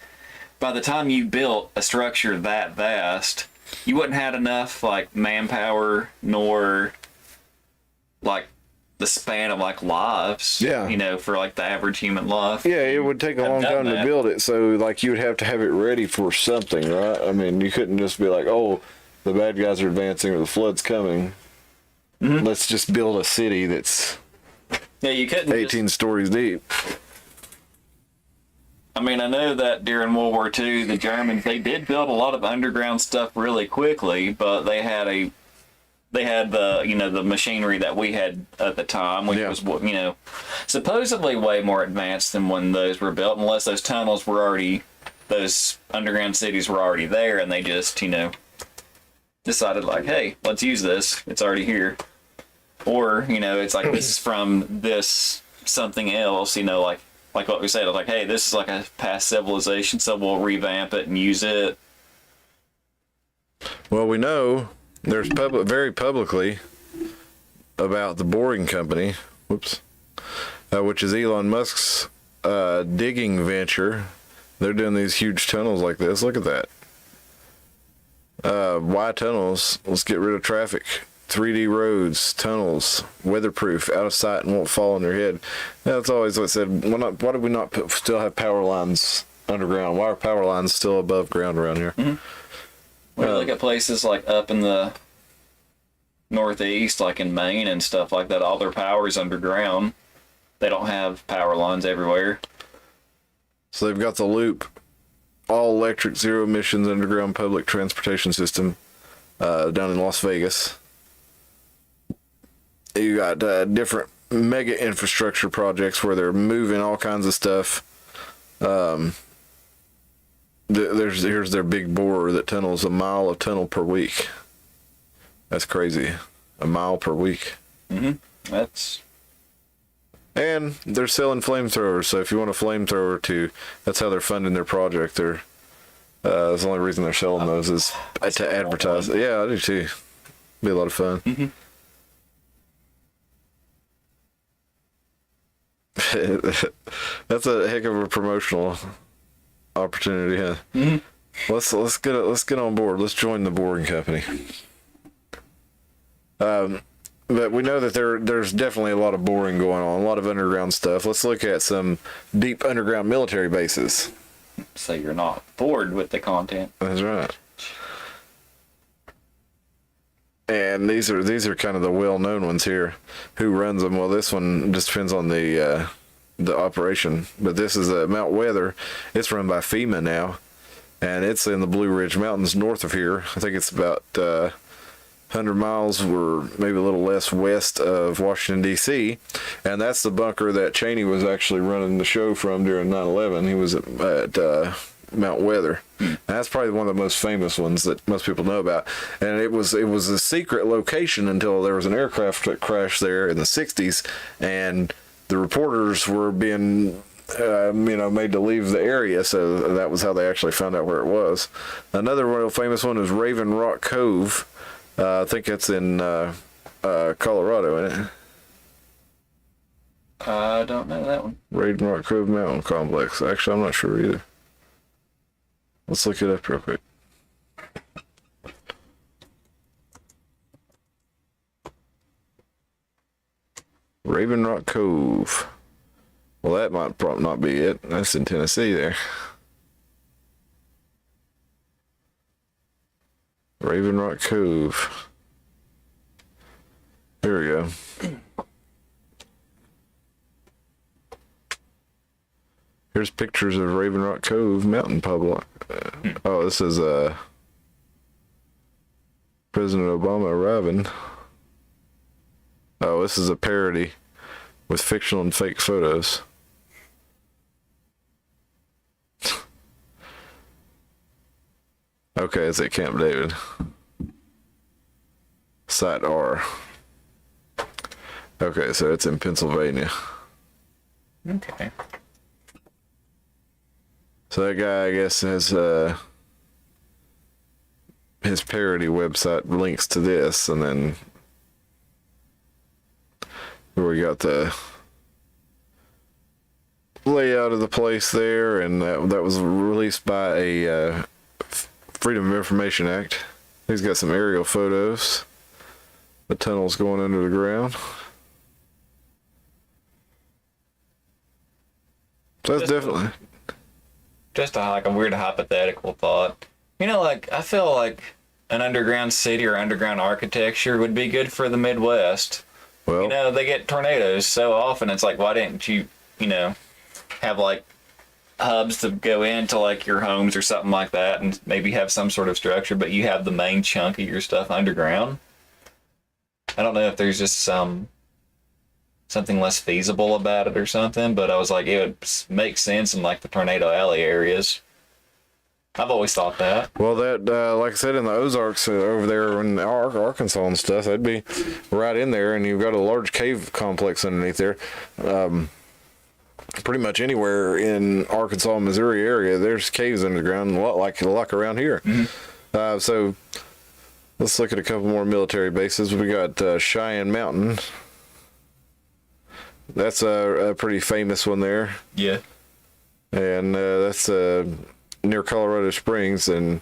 [SPEAKER 3] by the time you built a structure that vast, you wouldn't have enough, like, manpower nor, like, the span of like lives, for like the average human life.
[SPEAKER 2] Yeah, it would take a long time to build it, so like you would have to have it ready for something, right? I mean, you couldn't just be like, oh, the bad guys are advancing or the flood's coming. Let's just build a city that's
[SPEAKER 3] you couldn't
[SPEAKER 2] 18 stories deep.
[SPEAKER 3] I mean, I know that during World War II, the Germans, they did build a lot of underground stuff really quickly, but they had the the machinery that we had at the time, which was supposedly way more advanced than when those were built, unless those tunnels were already, those underground cities were already there, and they just decided like, hey, let's use this, it's already here. Or it's like, this is from this something else, like what we said, like, hey, this is like a past civilization, so we'll revamp it and use it.
[SPEAKER 2] Well, we know there's very publicly about the Boring Company, which is Elon Musk's digging venture. They're doing these huge tunnels like this. Look at that. Why tunnels? Let's get rid of traffic. 3D roads, tunnels, weatherproof, out of sight and won't fall on your head. That's always what I said. Why do we not still have power lines underground? Why are power lines still above ground around here?
[SPEAKER 3] When you look at places like up in the Northeast, like in Maine and stuff like that, all their power is underground. They don't have power lines everywhere.
[SPEAKER 2] So they've got the Loop, all electric, zero emissions underground public transportation system down in Las Vegas. You got different mega infrastructure projects where they're moving all kinds of stuff. Here's their big borer that tunnels a mile of tunnel per week. That's crazy. A mile per week.
[SPEAKER 3] And
[SPEAKER 2] they're selling flamethrowers, so if you want a flamethrower too, that's how they're funding their project. That's the only reason they're selling those is to advertise. Yeah, I do too. Be a lot of fun. That's a heck of a promotional opportunity, huh? Let's get on board. Let's join the Boring Company. But we know that there's definitely a lot of boring going on, a lot of underground stuff. Let's look at some deep underground military bases.
[SPEAKER 3] So you're not bored with the content.
[SPEAKER 2] That's right. And these are kind of the well-known ones here. Who runs them? Well, this one just depends on the operation. But this is Mount Weather. It's run by FEMA now, and it's in the Blue Ridge Mountains north of here. I think it's about 100 miles or maybe a little less west of Washington, D.C. And that's the bunker that Cheney was actually running the show from during 9/11. He was at Mount Weather. That's probably one of the most famous ones that most people know about. And it was a secret location until there was an aircraft that crashed there in the 60s, and the reporters were being made to leave the area, so that was how they actually found out where it was. Another real famous one is Raven Rock Cove. I think it's in Colorado, isn't it?
[SPEAKER 3] I don't know that one.
[SPEAKER 2] Raven Rock Cove Mountain Complex. Actually, I'm not sure either. Let's look it up real quick. Raven Rock Cove. Well, that might probably not be it. That's in Tennessee there. Raven Rock Cove. Here we go. Here's pictures of Raven Rock Cove Mountain Public. Oh, this is President Obama arriving. Oh, this is a parody with fictional and fake photos. Okay, it's at Camp David. Site R. Okay, so it's in Pennsylvania.
[SPEAKER 3] Okay.
[SPEAKER 2] So that guy, I guess, has his parody website links to this, and then we got the layout of the place there, and that was released by a Freedom of Information Act. He's got some aerial photos. The tunnels going under the ground. So that's definitely
[SPEAKER 3] Just like a weird hypothetical thought. You know, like, I feel like an underground city or underground architecture would be good for the Midwest.
[SPEAKER 2] well.
[SPEAKER 3] You know, they get tornadoes so often. It's like, why didn't you, have like hubs to go into like your homes or something like that, and maybe have some sort of structure, but you have the main chunk of your stuff underground? I don't know if there's just something less feasible about it or something, but I was like, it would make sense in like the Tornado Alley areas. I've always thought that.
[SPEAKER 2] Well, that like I said, in the Ozarks over there in Arkansas and stuff, that'd be right in there, and you've got a large cave complex underneath there. Pretty much anywhere in Arkansas, Missouri area, there's caves underground, a lot like around here. Mm-hmm. So let's look at a couple more military bases. We got Cheyenne Mountain. That's a pretty famous one there.
[SPEAKER 3] Yeah.
[SPEAKER 2] And that's near Colorado Springs, and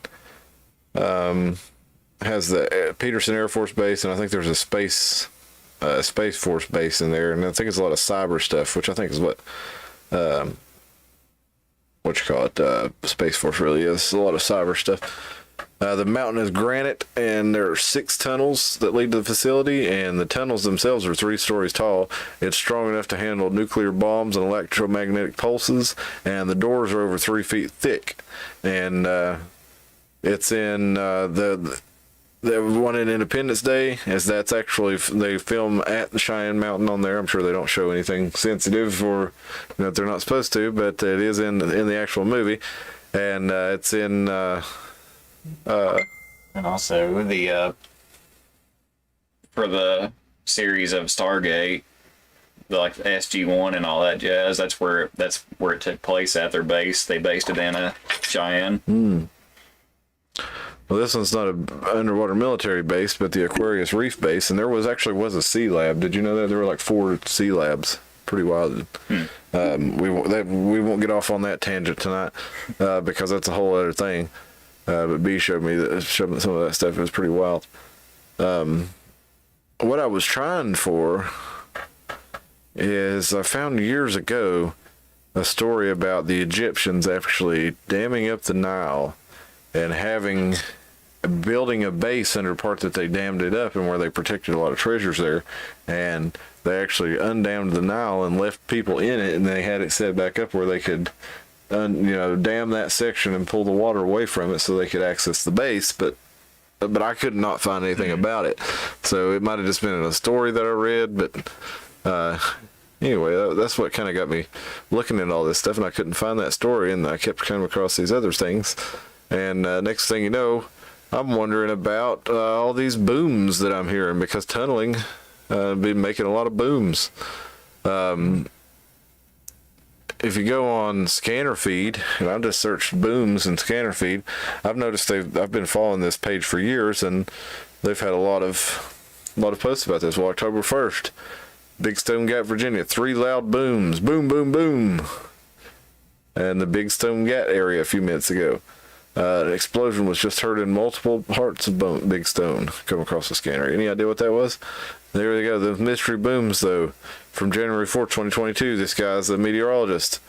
[SPEAKER 2] has the Peterson Air Force Base, and I think there's a Space Force base in there, and I think it's a lot of cyber stuff, which I think is what Space Force really is. It's a lot of cyber stuff. The mountain is granite, and there are 6 tunnels that lead to the facility, and the tunnels themselves are 3 stories tall. It's strong enough to handle nuclear bombs and electromagnetic pulses, and the doors are over 3 feet thick. And it's in the one in Independence Day, as that's actually, they film at the Cheyenne Mountain on there. I'm sure they don't show anything sensitive or that they're not supposed to, but it is in the actual movie, and it's in.
[SPEAKER 3] And also the for the series of Stargate, like the SG-1 and all that jazz, that's where it took place at their base. They based it in Cheyenne.
[SPEAKER 2] Well, this one's not an underwater military base, but the Aquarius Reef base, and there was a sea lab. Did you know that there were like 4 sea labs? Pretty wild. We won't get off on that tangent tonight because that's a whole other thing. But B showed me some of that stuff. It was pretty wild. What I was trying for is I found years ago a story about the Egyptians actually damming up the Nile and building a base under part that they dammed it up, and where they protected a lot of treasures there. And they actually undammed the Nile and left people in it, and they had it set back up where they could dam that section and pull the water away from it so they could access the base, but I could not find anything about it. So it might have just been in a story that I read, but anyway, that's what kind of got me looking at all this stuff, and I couldn't find that story, and I kept coming across these other things. And next thing you know, I'm wondering about all these booms that I'm hearing, because tunneling been making a lot of booms. If you go on Scanner Feed, and I've just searched booms in Scanner Feed, I've noticed I've been following this page for years, and they've had a lot of posts about this. Well, October 1st, Big Stone Gap, Virginia, 3 loud booms, boom, boom, boom, and the Big Stone Gap area a few minutes ago. An explosion was just heard in multiple parts of Big Stone. Come across the scanner. Any idea what that was? There they go. The mystery booms, though, from January 4th, 2022. This guy's a meteorologist,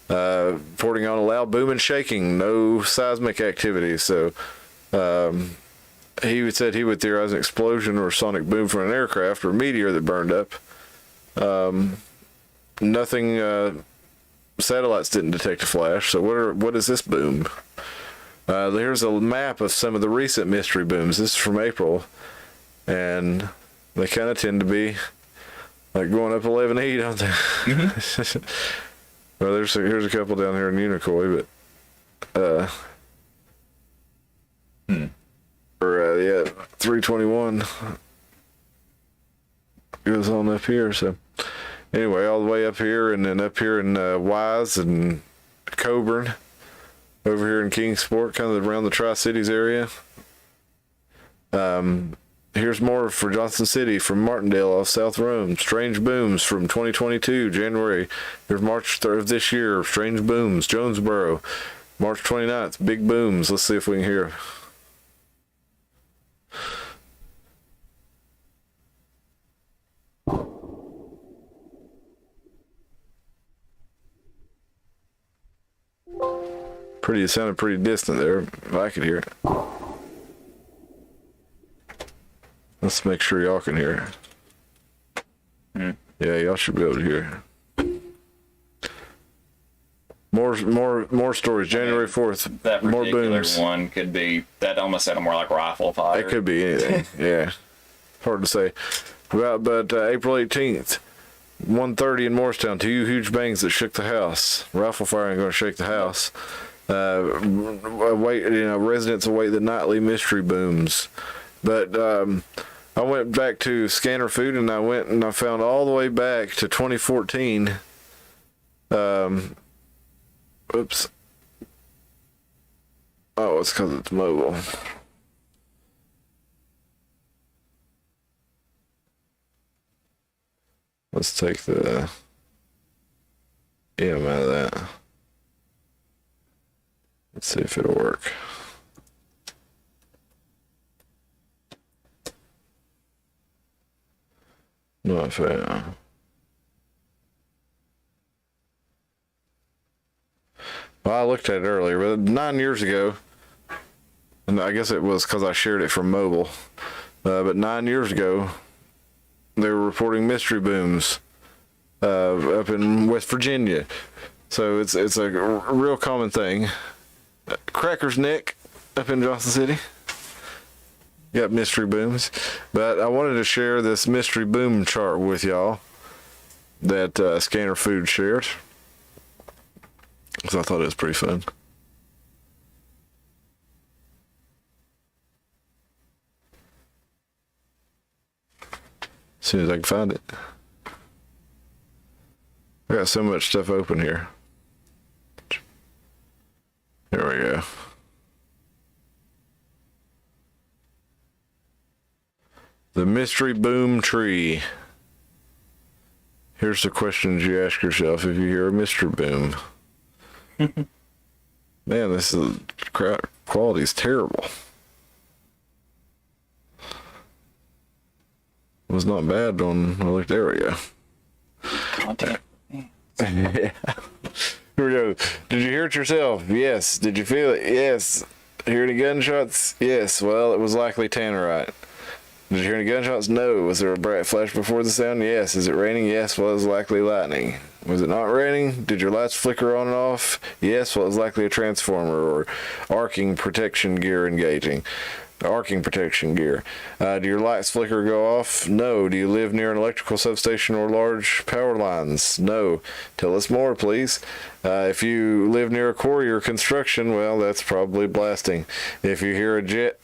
[SPEAKER 2] reporting on a loud boom and shaking. No seismic activity. So, he said he would theorize an explosion or a sonic boom from an aircraft or a meteor that burned up. Nothing. Satellites didn't detect a flash. So what is this boom? Here's a map of some of the recent mystery booms. This is from April, and they kind of tend to be like going up 11 heat, don't they? Mm-hmm. Well, here's a couple down here in Unicoi, but yeah, 321 goes on up here. So anyway, all the way up here, and then up here in Wise and Coburn, over here in Kingsport, kind of around the Tri-Cities area. Here's more for Johnson City from Martindale off South Rome. Strange booms from 2022, January. Here's March 3rd of this year. Strange booms, Jonesboro. March 29th, big booms. Let's see if we can hear. It sounded pretty distant there, if I could hear it. Let's make sure y'all can hear it. Yeah, y'all should be able to hear it. More stories. January 4th.
[SPEAKER 3] That
[SPEAKER 2] more
[SPEAKER 3] particular
[SPEAKER 2] booms.
[SPEAKER 3] one could be, that almost sounded more like rifle fire.
[SPEAKER 2] It could be anything. Yeah, hard to say. But April 18th, 1:30 in Morristown. 2 huge bangs that shook the house. Rifle fire ain't gonna shake the house. Residents await the nightly mystery booms. But I went back to Scanner Food, and I found all the way back to 2014. Oops. Oh, it's because it's mobile. Let's take the M out of that. Let's see if it'll work. Not fair. Well, I looked at it earlier, but 9 years ago, and I guess it was because I shared it from mobile, but 9 years ago, they were reporting mystery booms up in West Virginia. So it's a real common thing. Crackers Neck up in Johnson City. Got mystery booms. But I wanted to share this mystery boom chart with y'all that Scanner Food shared, because I thought it was pretty fun. As soon as I can find it. I got so much stuff open here. There we go. The mystery boom tree. Here's the questions you ask yourself if you hear a mystery boom. Man, this is quality is terrible. It was not bad on I looked. There we go.
[SPEAKER 3] Content.
[SPEAKER 2] Yeah. Here we go. Did you hear it yourself? Yes. Did you feel it? Yes. Hear any gunshots? Yes. Well, it was likely tannerite. Did you hear any gunshots? No. Was there a bright flash before the sound? Yes. Is it raining? Yes. Well, it was likely lightning. Was it not raining? Did your lights flicker on and off? Yes. Well, it was likely a transformer or arcing protection gear engaging. Arcing protection gear. Do your lights flicker or go off? No. Do you live near an electrical substation or large power lines? No. Tell us more, please. If you live near a quarry or construction, well, that's probably blasting. If you hear a jet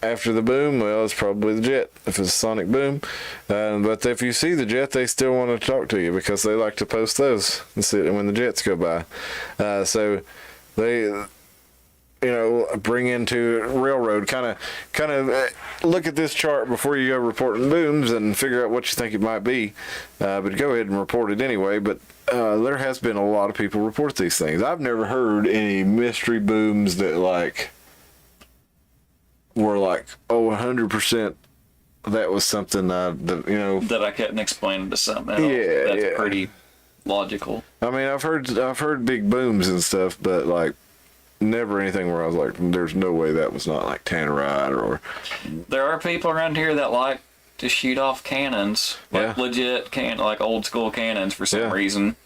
[SPEAKER 2] after the boom, well, it's probably the jet, if it's a sonic boom. But if you see the jet, they still want to talk to you because they like to post those and see it when the jets go by. So they... bring into railroad, kind of look at this chart before you go reporting booms and figure out what you think it might be. But go ahead and report it anyway. But there has been a lot of people report these things. I've never heard any mystery booms that were 100% that was something
[SPEAKER 3] that I couldn't explain to something else.
[SPEAKER 2] Yeah,
[SPEAKER 3] That's pretty logical.
[SPEAKER 2] I mean, I've heard big booms and stuff, but never anything where I was like, there's no way that was not like tannerite or.
[SPEAKER 3] There are people around here that like to shoot off cannons, like legit like old school cannons for some reason.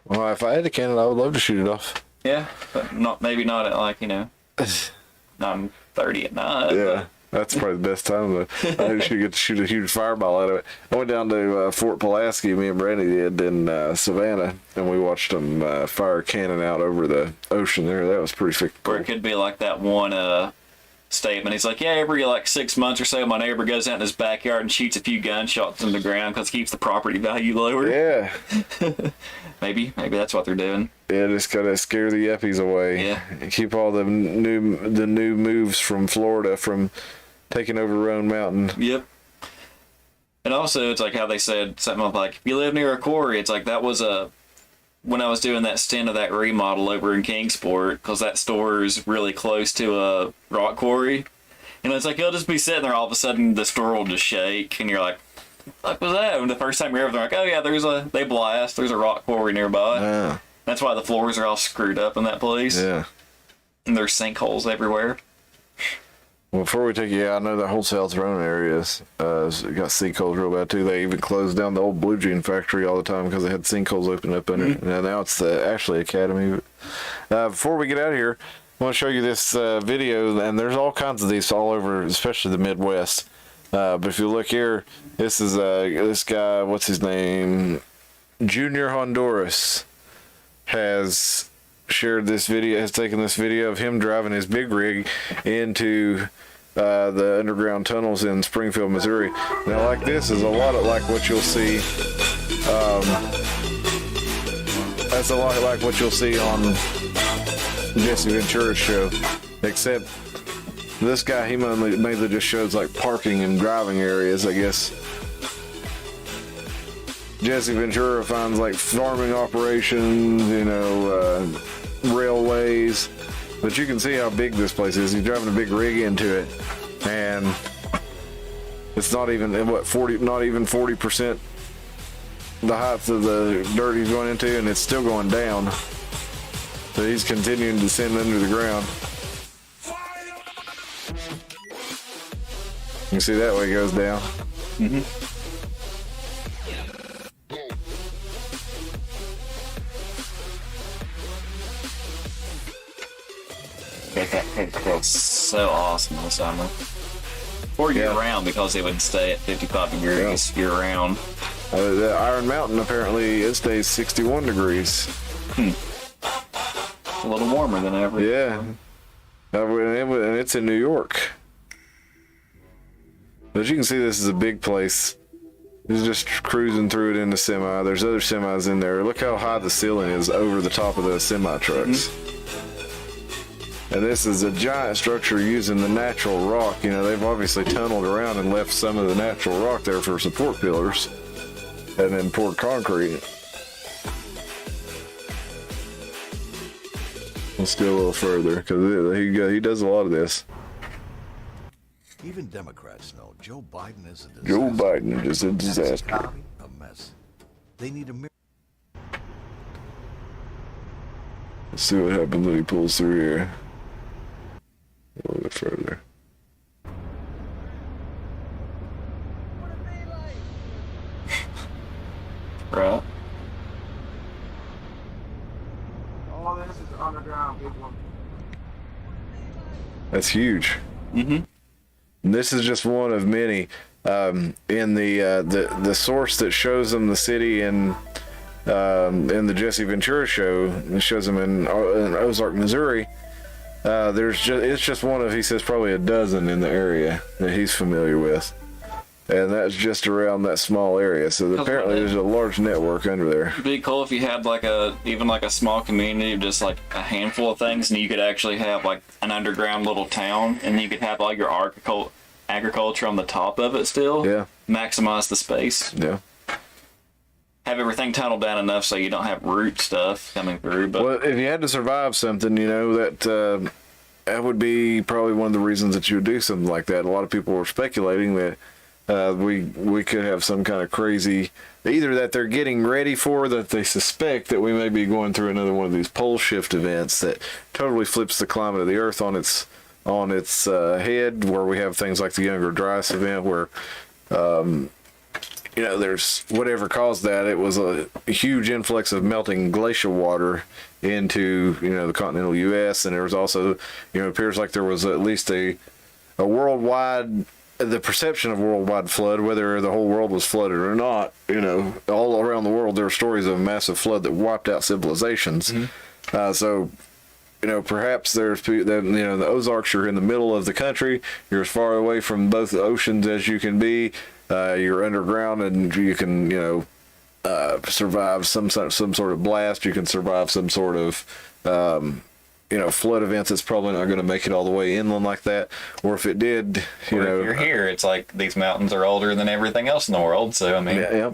[SPEAKER 2] Well, if I had a cannon, I would love to shoot it off.
[SPEAKER 3] Yeah, but maybe not at like 9:30 at night.
[SPEAKER 2] Yeah. That's probably the best time. I should get to shoot a huge fireball out of it. I went down to Fort Pulaski, me and Brandy did, in Savannah, and we watched them fire a cannon out over the ocean there. That was pretty freaking cool.
[SPEAKER 3] Or it could be like that one statement. He's like, yeah, every like 6 months or so, my neighbor goes out in his backyard and shoots a few gunshots in the ground because it keeps the property value lower.
[SPEAKER 2] Yeah.
[SPEAKER 3] Maybe that's what they're doing.
[SPEAKER 2] Yeah, just gotta scare the yuppies away.
[SPEAKER 3] Yeah.
[SPEAKER 2] And keep all the new moves from Florida from taking over Roan Mountain.
[SPEAKER 3] Yep. And also, it's like how they said something like, if you live near a quarry, it's like that was when I was doing that stint of that remodel over in Kingsport, because that store is really close to a rock quarry. And it's like, you'll just be sitting there, all of a sudden the store will just shake, and you're like, what was that? And the first time you're over there, like, oh yeah, there's a rock quarry nearby.
[SPEAKER 2] Yeah.
[SPEAKER 3] That's why the floors are all screwed up in that place.
[SPEAKER 2] Yeah.
[SPEAKER 3] And there's sinkholes everywhere.
[SPEAKER 2] Well, before we take you out, I know that whole South Roan area got sinkholes real bad too. They even closed down the old Blue Jean factory all the time because they had sinkholes open up under it. And now it's the Ashley Academy. Before we get out of here, I want to show you this video, and there's all kinds of these all over, especially the Midwest. But if you look here, this is this guy, what's his name? Junior Honduras has shared this video, has taken this video of him driving his big rig into the underground tunnels in Springfield, Missouri. Now, like this is a lot of like what you'll see. That's a lot like what you'll see on Jesse Ventura's show, except this guy, he mainly just shows like parking and driving areas, I guess. Jesse Ventura finds like farming operations, railways, but you can see how big this place is. He's driving a big rig into it, and it's not even not even 40% the height of the dirt he's going into, and it's still going down. So he's continuing to descend under the ground. You can see that way it goes down.
[SPEAKER 3] It feels so awesome in the summer. Or year round, because it would stay at 55 degrees year round.
[SPEAKER 2] The Iron Mountain, apparently, it stays 61 degrees.
[SPEAKER 3] A little warmer than ever.
[SPEAKER 2] Yeah. And it's in New York. But you can see this is a big place. He's just cruising through it in the semi. There's other semis in there. Look how high the ceiling is over the top of the semi trucks. And this is a giant structure using the natural rock. They've obviously tunneled around and left some of the natural rock there for support pillars, and then poured concrete. Let's go a little further, because he does a lot of this.
[SPEAKER 4] Even Democrats know Joe Biden is a disaster.
[SPEAKER 2] Joe Biden is a disaster.
[SPEAKER 4] A mess. They need a miracle.
[SPEAKER 2] Let's see what happens when he pulls through here. A little bit further.
[SPEAKER 3] Right.
[SPEAKER 5] All this is underground, people.
[SPEAKER 2] That's huge.
[SPEAKER 3] Mm-hmm.
[SPEAKER 2] And this is just one of many. In the source that shows them the city in the Jesse Ventura show, it shows them in Ozark, Missouri. It's just one of, he says, probably a dozen in the area that he's familiar with, and that's just around that small area. So apparently there's a large network under there.
[SPEAKER 3] It'd be cool if you had even a small community of just like a handful of things, and you could actually have like an underground little town, and you could have all your agriculture on the top of it still.
[SPEAKER 2] Yeah.
[SPEAKER 3] Maximize the space.
[SPEAKER 2] Yeah.
[SPEAKER 3] Have everything tunneled down enough so you don't have root stuff coming through. But
[SPEAKER 2] well, if you had to survive something, that would be probably one of the reasons that you would do something like that. A lot of people were speculating that we could have some kind of crazy, either that they're getting ready for, that they suspect that we may be going through another one of these pole shift events that totally flips the climate of the Earth on its head, where we have things like the Younger Dryas event, where there's whatever caused that. It was a huge influx of melting glacial water into the continental U.S., and there was also it appears like there was at least a worldwide, the perception of worldwide flood, whether the whole world was flooded or not. All around the world there are stories of a massive flood that wiped out civilizations. So perhaps there's the Ozarks are in the middle of the country. You're as far away from both oceans as you can be. You're underground, and you can survive some sort of blast. You can survive some sort of flood events that's probably not going to make it all the way inland like that. Or if it did,
[SPEAKER 3] if you're here, it's like these mountains are older than everything else in the world. So I mean,
[SPEAKER 2] yeah.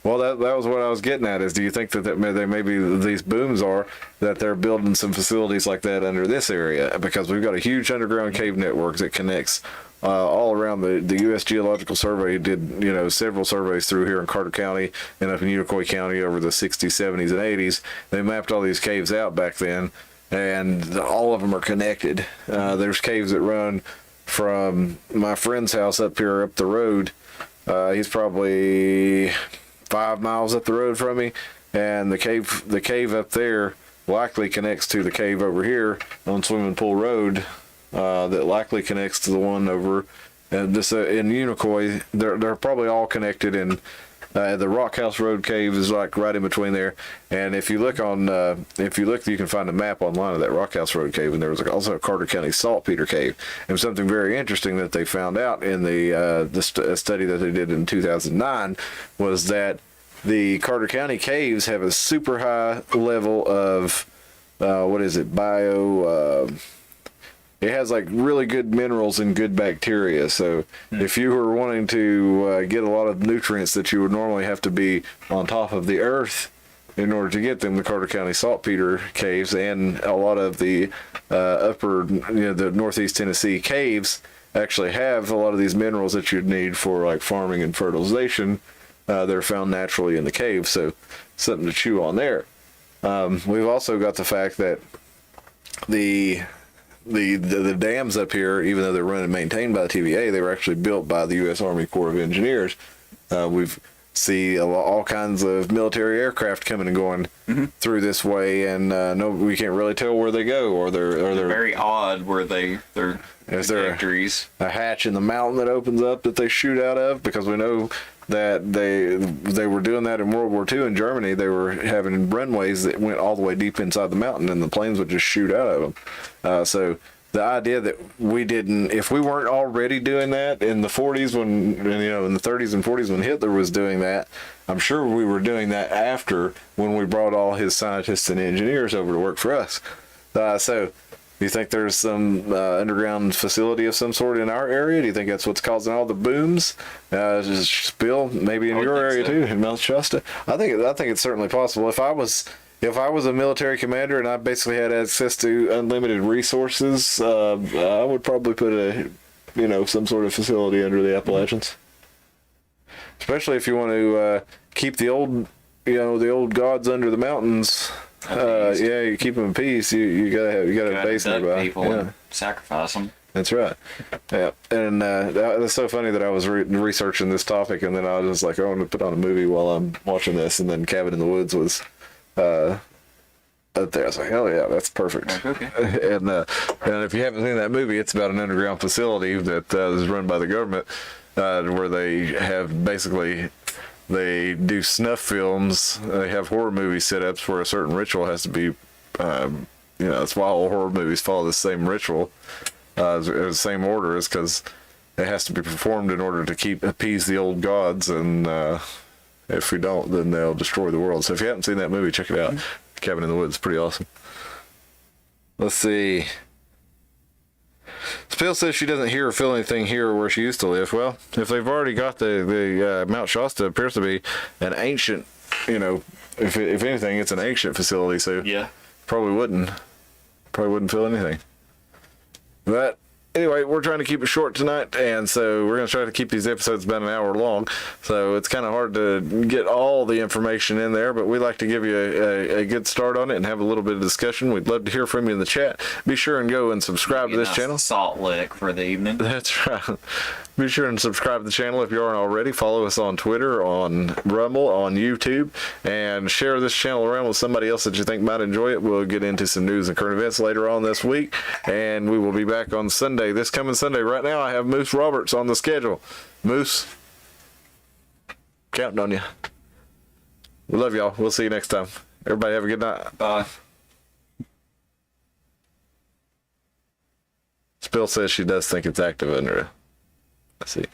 [SPEAKER 2] Well, that was what I was getting at. Is, do you think that maybe these booms are that they're building some facilities like that under this area, because we've got a huge underground cave network that connects all around. The U.S. Geological Survey did several surveys through here in Carter County and up in Unicoi County over the 60s, 70s, and 80s. They mapped all these caves out back then, and all of them are connected. There's caves that run from my friend's house up here up the road. He's probably 5 miles up the road from me, and the cave up there likely connects to the cave over here on Swimming Pool Road. That likely connects to the one over and this in Unicoi. They're probably all connected, and the Rock House Road cave is like right in between there. And if you look you can find a map online of that Rock House Road cave, and there was also a Carter County Saltpeter cave. And something very interesting that they found out in the study that they did in 2009 was that the Carter County caves have a super high level of it has like really good minerals and good bacteria. So if you were wanting to get a lot of nutrients that you would normally have to be on top of the earth in order to get them, the Carter County Saltpeter caves and a lot of the the Northeast Tennessee caves actually have a lot of these minerals that you'd need for like farming and fertilization. They're found naturally in the cave, so something to chew on there. We've also got the fact that the dams up here, even though they're run and maintained by the TVA, they were actually built by the U.S. Army Corps of Engineers. We see all kinds of military aircraft coming and going through this way, and we can't really tell where they go, or they're
[SPEAKER 3] very odd where they're trajectories.
[SPEAKER 2] A hatch in the mountain that opens up that they shoot out of, because we know that they were doing that in World War II in Germany. They were having runways that went all the way deep inside the mountain, and the planes would just shoot out of them. So the idea that if we weren't already doing that in the 40s in the 30s and 40s when Hitler was doing that, I'm sure we were doing that after, when we brought all his scientists and engineers over to work for us. So do you think there's some underground facility of some sort in our area? Do you think that's what's causing all the booms? Spill maybe in your area too, in Mount Shasta? I think it's certainly possible. If I was a military commander and I basically had access to unlimited resources, I would probably put some sort of facility under the Appalachians. Especially if you want to keep the old gods under the mountains. You keep them in peace. You gotta have a base nearby.
[SPEAKER 3] People and sacrifice them.
[SPEAKER 2] That's right. Yeah, and that's so funny that I was researching this topic, and then I was just like, I want to put on a movie while I'm watching this, and then Cabin in the Woods was up there. I was like, hell yeah, that's perfect.
[SPEAKER 3] Okay.
[SPEAKER 2] And if you haven't seen that movie, it's about an underground facility that is run by the government, where they have basically. They do snuff films. They have horror movie setups where a certain ritual has to be, that's why all horror movies follow the same ritual, the same order, is because it has to be performed in order to appease the old gods, and if we don't, then they'll destroy the world. So if you haven't seen that movie, check it out. Cabin in the Woods, pretty awesome. Let's see. Spill says she doesn't hear or feel anything here where she used to live. Well, if they've already got the Mount Shasta appears to be an ancient, if anything, it's an ancient facility, so
[SPEAKER 3] yeah,
[SPEAKER 2] probably wouldn't feel anything. But anyway, we're trying to keep it short tonight, and so we're going to try to keep these episodes about an hour long. So it's kind of hard to get all the information in there, but we like to give you a good start on it and have a little bit of discussion. We'd love to hear from you in the chat. Be sure and go and subscribe to this channel.
[SPEAKER 3] Salt lick for the evening.
[SPEAKER 2] That's right. Be sure and subscribe to the channel if you aren't already. Follow us on Twitter, on Rumble, on YouTube, and share this channel around with somebody else that you think might enjoy it. We'll get into some news and current events later on this week, and we will be back on Sunday, this coming Sunday. Right now, I have Moose Roberts on the schedule. Moose, counting on you. We love y'all. We'll see you next time. Everybody have a good night.
[SPEAKER 3] Bye.
[SPEAKER 2] Spill says she does think it's active under. Let's see.